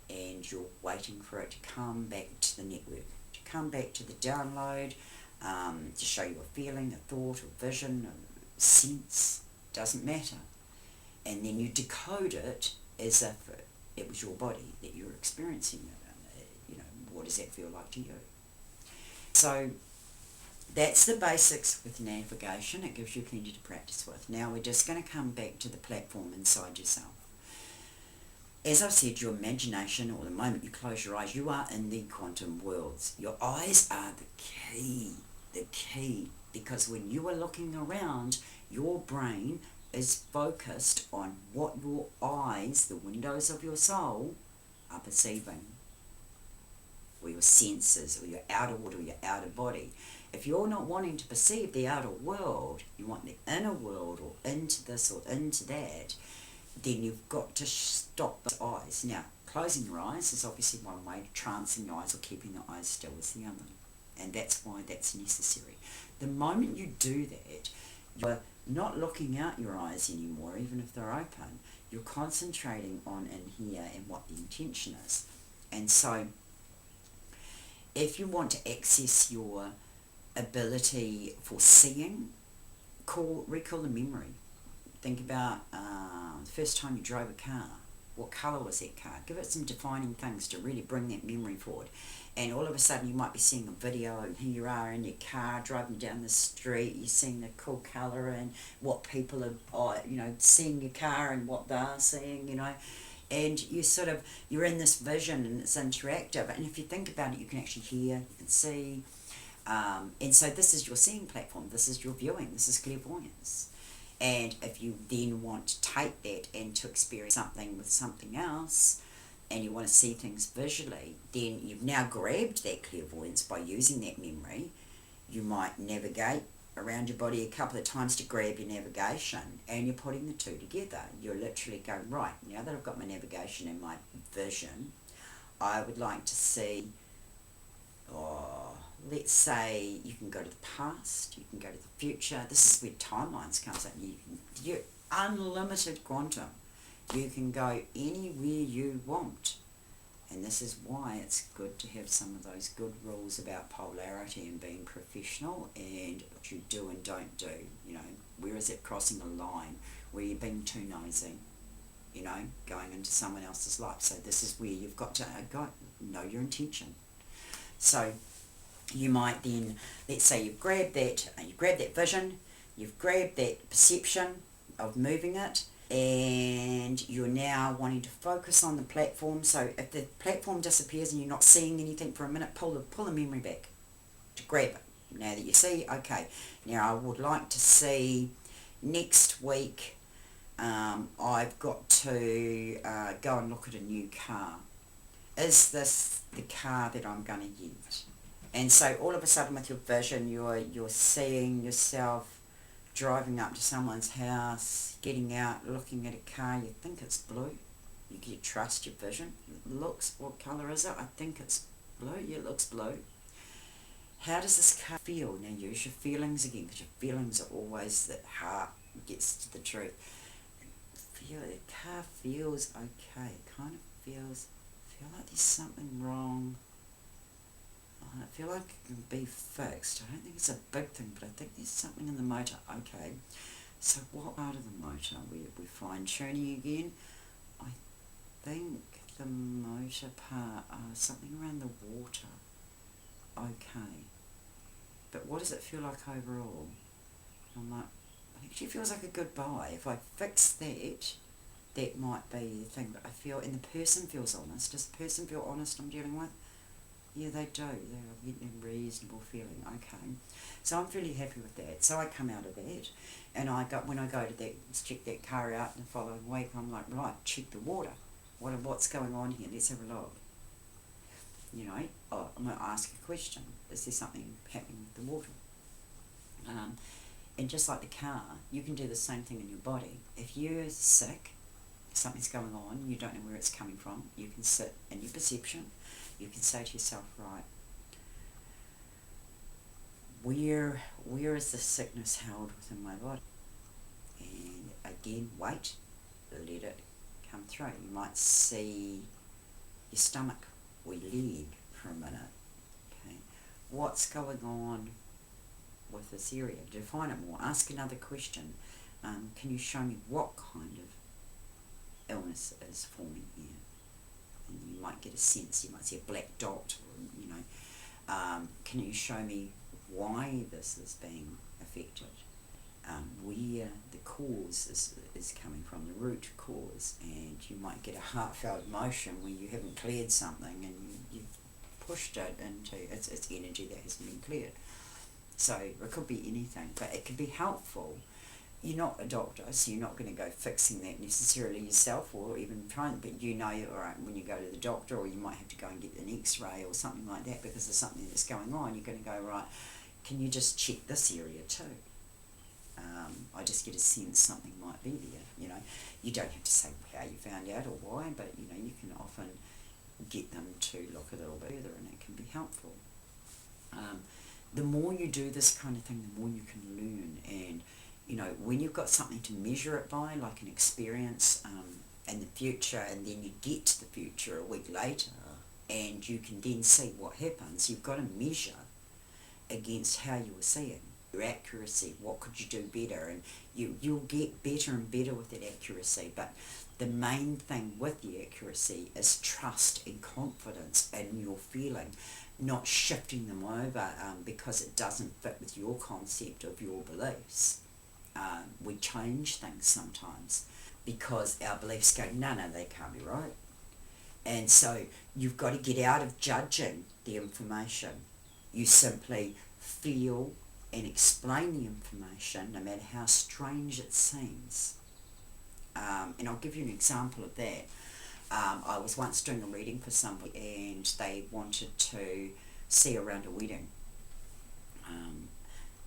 and you're waiting for it to come back to the network, to come back to the download, to show you a feeling, a thought, a vision, a sense, doesn't matter. And then you decode it as if it was your body that you're experiencing it. What does that feel like to you? So that's the basics with navigation. It gives you plenty to practice with. Now we're just going to come back to the platform inside yourself. As I've said, your imagination, or the moment you close your eyes, you are in the quantum worlds. Your eyes are the key, because when you are looking around, your brain is focused on what your eyes, the windows of your soul, are perceiving, or your senses, or your outer world, or your outer body. If you're not wanting to perceive the outer world, you want the inner world, or into this or into that, then you've got to stop the eyes. Now, closing your eyes is obviously one way, trancing your eyes or keeping the eyes still is the other. And that's why that's necessary. The moment you do that, you're not looking out your eyes anymore, even if they're open. You're concentrating on in here and what the intention is. And so if you want to access your ability for seeing, recall the memory. Think about the first time you drove a car. What colour was that car? Give it some defining things to really bring that memory forward. And all of a sudden you might be seeing a video, and here you are in your car driving down the street, you're seeing the cool colour and what people are, seeing your car and what they're seeing, and you're in this vision, and it's interactive. And if you think about it, you can actually hear, you can see, and so this is your seeing platform, this is your viewing, this is clairvoyance. And if you then want to take that and to experience something with something else, and you want to see things visually, then you've now grabbed that clairvoyance by using that memory. You might navigate around your body a couple of times to grab your navigation, and you're putting the two together. You're literally going, right, now that I've got my navigation and my vision, I would like to see, let's say you can go to the past, you can go to the future. This is where timelines comes in. You're unlimited quantum. You can go anywhere you want. And this is why it's good to have some of those good rules about polarity and being professional and what you do and don't do. Where is it crossing a line where you're being too nosy, going into someone else's life. So this is where you've got to know your intention. So you might then, let's say you've grabbed that vision, you've grabbed that perception of moving it, and you're now wanting to focus on the platform. So if the platform disappears and you're not seeing anything for a minute, pull the memory back to grab it. Now that you see, okay, now I would like to see next week, I've got to go and look at a new car. Is this the car that I'm going to use? And so all of a sudden with your vision, you're seeing yourself driving up to someone's house, getting out, looking at a car. You think it's blue. You trust your vision. It looks, what colour is it? I think it's blue. Yeah, it looks blue. How does this car feel? Now use your feelings again, because your feelings are always the heart gets to the truth. The car feels okay. It kind of feels like there's something wrong. I feel like it can be fixed. I don't think it's a big thing, but I think there's something in the motor. Okay, so what part of the motor? We fine-tuning again. I think the motor part, something around the water. Okay, but what does it feel like overall? I'm like, it actually feels like a good buy. If I fix that, that might be the thing. But I feel, and the person feels honest. Does the person feel honest I'm dealing with? Yeah, they do. They're getting a reasonable feeling. Okay, so I'm fairly happy with that. So I come out of that, and when I go to that, check that car out in the following week, I'm like, right, check the water. What's going on here? Let's have a look. I'm going to ask a question. Is there something happening with the water? And just like the car, you can do the same thing in your body. If you're sick, something's going on, you don't know where it's coming from, you can sit in your perception. You can say to yourself, right, where is the sickness held within my body? And again, wait, let it come through. You might see your stomach or your leg for a minute. Okay, what's going on with this area? Define it more. Ask another question. Can you show me what kind of illness is forming here? And you might get a sense, you might see a black dot, or, can you show me why this is being affected? Where the cause is coming from, the root cause, and you might get a heartfelt emotion where you haven't cleared something and you've pushed it into, it's energy that hasn't been cleared. So it could be anything, but it could be helpful. You're not a doctor, so you're not going to go fixing that necessarily yourself, or even trying, but all right, when you go to the doctor, or you might have to go and get an x-ray or something like that because there's something that's going on, you're going to go, right, can you just check this area too? I just get a sense something might be there, You don't have to say how you found out or why, but, you can often get them to look a little bit further, and it can be helpful. The more you do this kind of thing, the more you can learn, and you know, when you've got something to measure it by, like an experience in the future, and then you get to the future a week later, and you can then see what happens, you've got to measure against how you were seeing. Your accuracy, what could you do better? And you'll get better and better with that accuracy, but the main thing with the accuracy is trust and confidence in your feeling, not shifting them over because it doesn't fit with your concept of your beliefs. We change things sometimes because our beliefs go, no, they can't be right. And so you've got to get out of judging the information. You simply feel and explain the information, no matter how strange it seems. And I'll give you an example of that. I was once doing a reading for somebody, and they wanted to see around a wedding.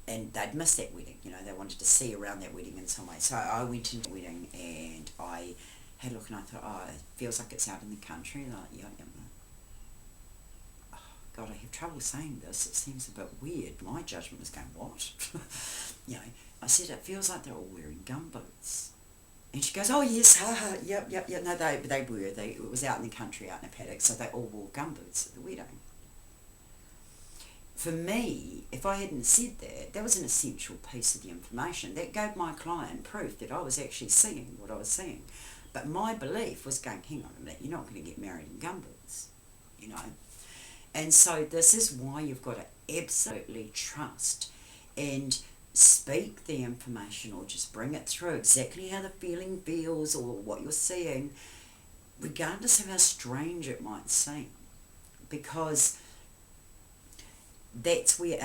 And they'd missed that wedding, you know, they wanted to see around that wedding in some way. So I went into the wedding, and I had a look, and I thought, oh, it feels like it's out in the country. And yeah. Oh, God, I have trouble saying this. It seems a bit weird. My judgment was going, what? You know, I said, it feels like they're all wearing gumboots. And she goes, oh, yes, yep. No, they were. It was out in the country, out in a paddock, so they all wore gumboots at the wedding. For me, if I hadn't said that, that was an essential piece of the information. That gave my client proof that I was actually seeing what I was seeing. But my belief was going, hang on a minute, you're not going to get married in gumboots, you know. And so this is why you've got to absolutely trust and speak the information, or just bring it through exactly how the feeling feels or what you're seeing, regardless of how strange it might seem. Because that's where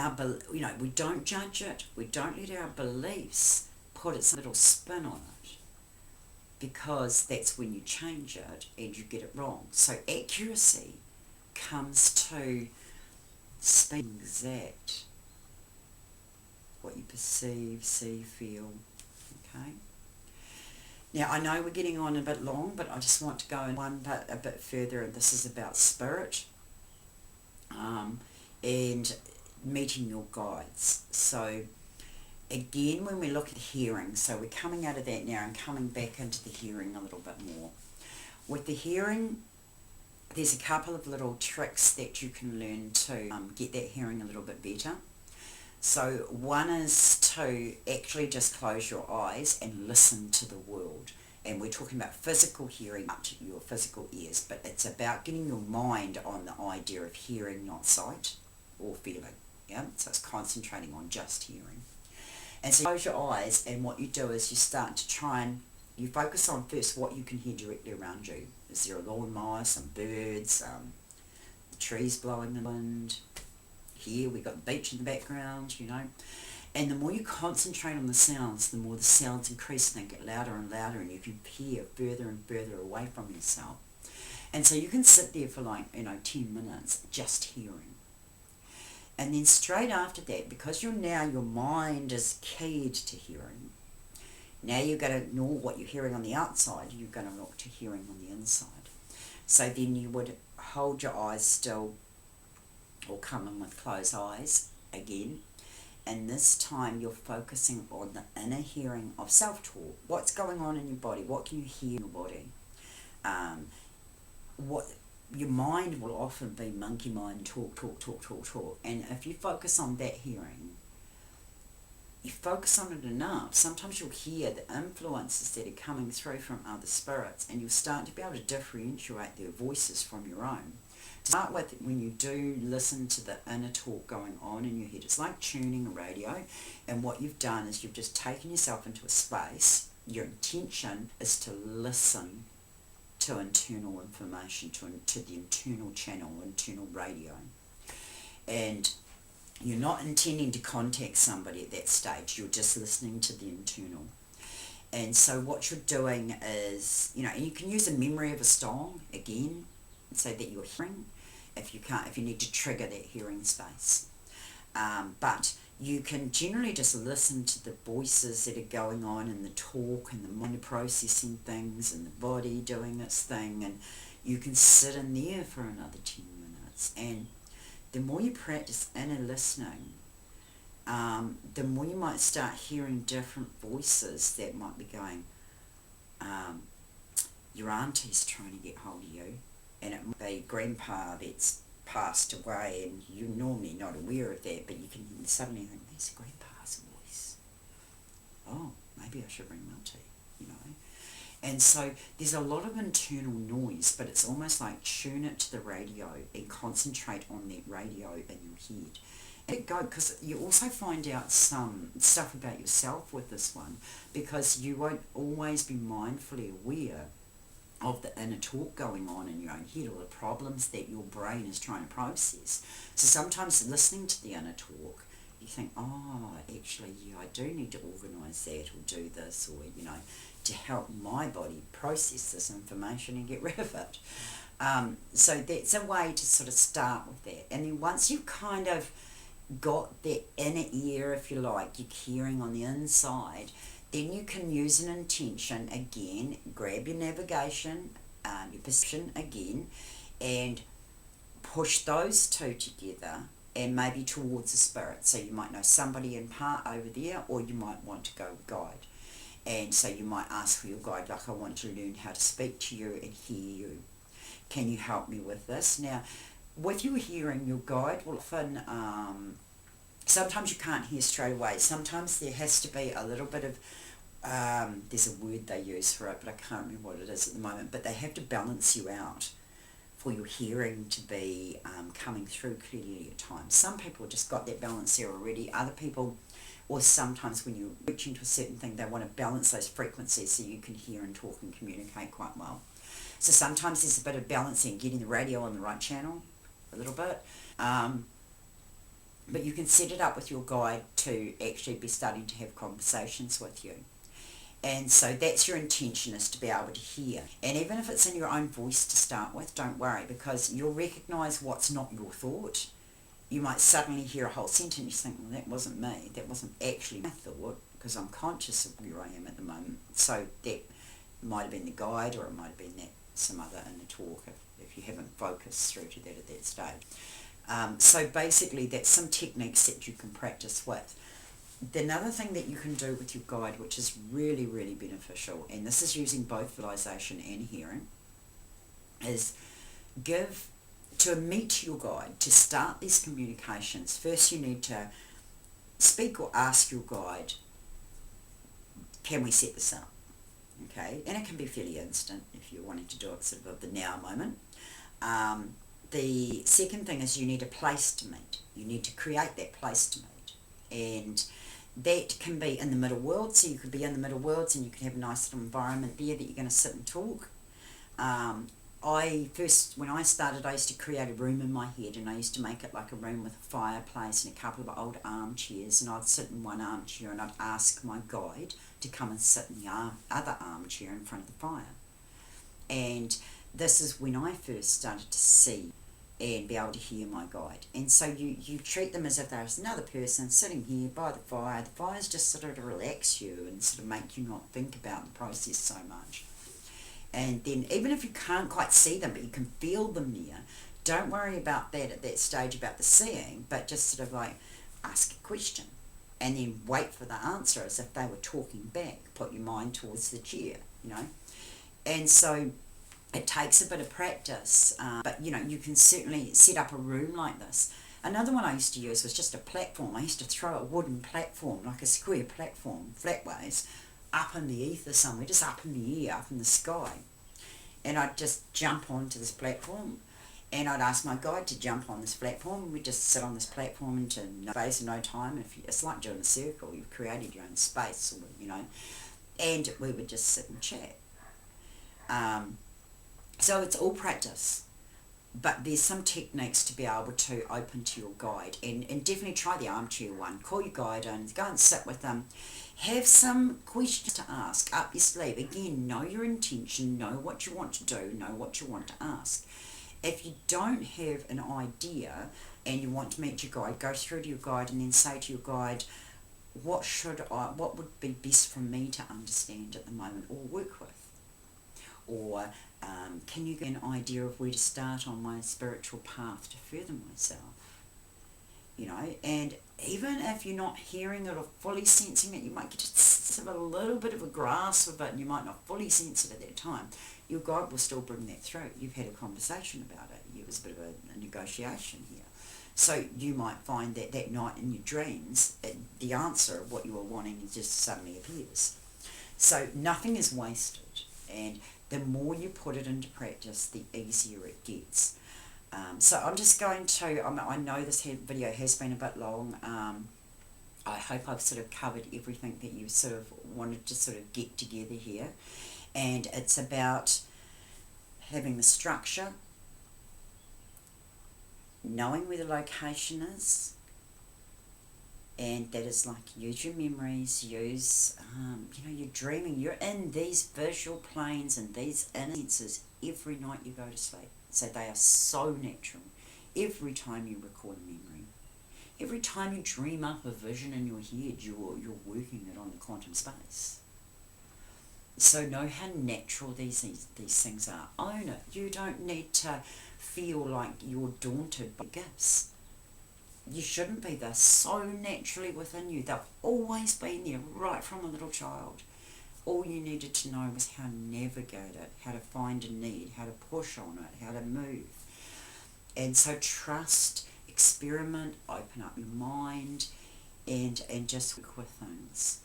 you know, we don't judge it, we don't let our beliefs put its little spin on it, because that's when you change it and you get it wrong. So accuracy comes to speaking exact what you perceive, see, feel, okay? Now, I know we're getting on a bit long, but I just want to go a bit further, and this is about spirit. And meeting your guides. So again, when we look at hearing, so we're coming out of that now and coming back into the hearing a little bit more. With the hearing, there's a couple of little tricks that you can learn to get that hearing a little bit better. So one is to actually just close your eyes and listen to the world. And we're talking about physical hearing up to your physical ears, but it's about getting your mind on the idea of hearing, not sight or feeling. Yeah, so it's concentrating on just hearing. And so you close your eyes, and what you do is you start to try and you focus on first what you can hear directly around you. Is there a lawnmower, some birds, the trees blowing the wind? Here we've got the beach in the background, you know. And the more you concentrate on the sounds, the more the sounds increase and they get louder and louder, and you can peer further and further away from yourself. And so you can sit there for 10 minutes just hearing. And then straight after that, because your mind is keyed to hearing, now you're going to ignore what you're hearing on the outside, you're going to look to hearing on the inside. So then you would hold your eyes still, or come in with closed eyes again. And this time you're focusing on the inner hearing of self-talk. What's going on in your body? What can you hear in your body? What your mind will often be monkey mind, talk. And if you focus on that hearing, you focus on it enough, sometimes you'll hear the influences that are coming through from other spirits, and you'll start to be able to differentiate their voices from your own. To start with, when you do listen to the inner talk going on in your head, it's like tuning a radio, and what you've done is you've just taken yourself into a space. Your intention is to listen to internal information, to the internal channel, internal radio. And you're not intending to contact somebody at that stage, you're just listening to the internal. And so what you're doing is, and you can use a memory of a song, again, so that you're hearing, if you need to trigger that hearing space. But you can generally just listen to the voices that are going on and the talk and the mind processing things and the body doing its thing, and you can sit in there for another 10 minutes. And the more you practice inner listening, the more you might start hearing different voices that might be going, your auntie's trying to get hold of you, and it might be grandpa that's passed away, and you're normally not aware of that, but you can suddenly think, there's grandpa's voice. Oh, maybe I should ring auntie, you know. And so there's a lot of internal noise, but it's almost like tune it to the radio and concentrate on that radio in your head. And go, because you also find out some stuff about yourself with this one, because you won't always be mindfully aware of the inner talk going on in your own head, or the problems that your brain is trying to process. So sometimes listening to the inner talk, you think, oh, actually, yeah, I do need to organise that or do this, or, you know, to help my body process this information and get rid of it. So that's a way to sort of start with that. And then once you've kind of got that inner ear, if you like, you're hearing on the inside, then you can use an intention again, grab your navigation, your perception again, and push those two together and maybe towards the spirit. So you might know somebody in part over there, or you might want to go with guide. And so you might ask for your guide, like, I want to learn how to speak to you and hear you. Can you help me with this? Now, with your hearing, your guide will often, sometimes you can't hear straight away. Sometimes there has to be a little bit of, there's a word they use for it, but I can't remember what it is at the moment, but they have to balance you out for your hearing to be coming through clearly at times. Some people just got that balance there already. Other people, or sometimes when you're reaching to a certain thing, they want to balance those frequencies so you can hear and talk and communicate quite well. So sometimes there's a bit of balancing, getting the radio on the right channel a little bit. But you can set it up with your guide to actually be starting to have conversations with you. And so that's your intention, is to be able to hear. And even if it's in your own voice to start with, don't worry, because you'll recognise what's not your thought. You might suddenly hear a whole sentence, you think, well, that wasn't me, that wasn't actually my thought, because I'm conscious of where I am at the moment. So that might have been the guide, or it might have been that some other inner talk, if you haven't focused through to that at that stage. So basically that's some techniques that you can practice with. Another thing that you can do with your guide, which is really, really beneficial, and this is using both visualization and hearing, is to meet your guide, to start these communications. First you need to speak or ask your guide, can we set this up? Okay, and it can be fairly instant if you're wanting to do it sort of at the now moment. The second thing is you need a place to meet. You need to create that place to meet. And that can be in the middle world, so you could be in the middle worlds and you can have a nice little environment there that you're going to sit and talk. When I started, I used to create a room in my head, and I used to make it like a room with a fireplace and a couple of old armchairs, and I'd sit in one armchair and I'd ask my guide to come and sit in the other armchair in front of the fire. And this is when I first started to see and be able to hear my guide. And so you treat them as if there's another person sitting here by the fire. The fire's just sort of to relax you and sort of make you not think about the process so much. And then even if you can't quite see them, but you can feel them there, don't worry about that at that stage about the seeing, but just sort of like ask a question and then wait for the answer as if they were talking back. Put your mind towards the chair, you know. And so it takes a bit of practice, but you know, you can certainly set up a room like this. Another one I used to use was just a platform. I used to throw a wooden platform, like a square platform, flatways, up in the ether somewhere, just up in the air, up in the sky. And I'd just jump onto this platform, and I'd ask my guide to jump on this platform, and we'd just sit on this platform into no space and no time. It's like doing a circle. You've created your own space, you know, and we would just sit and chat. So it's all practice, but there's some techniques to be able to open to your guide, and definitely try the armchair one. Call your guide in, go and sit with them. Have some questions to ask up your sleeve. Again, know your intention, know what you want to do, know what you want to ask. If you don't have an idea and you want to meet your guide, go through to your guide and then say to your guide, what would be best for me to understand at the moment or work with? Or can you get an idea of where to start on my spiritual path to further myself? you know, and even if you're not hearing it or fully sensing it, you might get just have a little bit of a grasp of it, and you might not fully sense it at that time. Your guide will still bring that through. You've had a conversation about it. It was a bit of a negotiation here. So you might find that that night in your dreams, the answer of what you were wanting just suddenly appears. So nothing is wasted, and the more you put it into practice, the easier it gets. So I'm just going to, I know this video has been a bit long. I hope I've sort of covered everything that you sort of wanted to sort of get together here. And it's about having the structure, knowing where the location is, and that is like use your memories, use, you're dreaming, you're in these visual planes and these instances every night you go to sleep. So they are so natural. Every time you recall a memory, every time you dream up a vision in your head, you're working it on the quantum space. So know how natural these things are. Own it. You don't need to feel like you're daunted by gifts. You shouldn't be. They're so naturally within you. They've always been there, right from a little child. All you needed to know was how to navigate it, how to find a need, how to push on it, how to move. And so trust, experiment, open up your mind, and just work with things.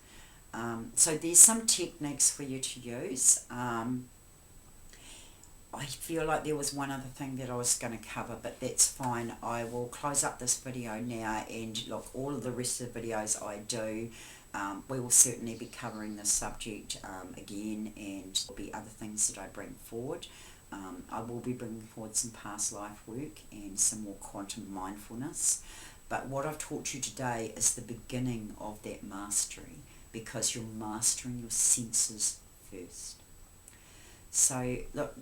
So there's some techniques for you to use. I feel like there was one other thing that I was going to cover, but that's fine. I will close up this video now, and look, all of the rest of the videos I do, we will certainly be covering this subject again, and there'll be other things that I bring forward. I will be bringing forward some past life work and some more quantum mindfulness. But what I've taught you today is the beginning of that mastery, because you're mastering your senses first. So look,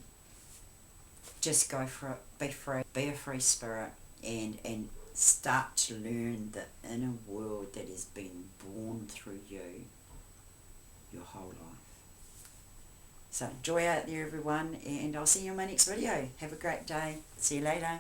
just go for it, be free, be a free spirit, and start to learn the inner world that has been born through you your whole life. So enjoy out there, everyone, and I'll see you in my next video. Have a great day. See you later.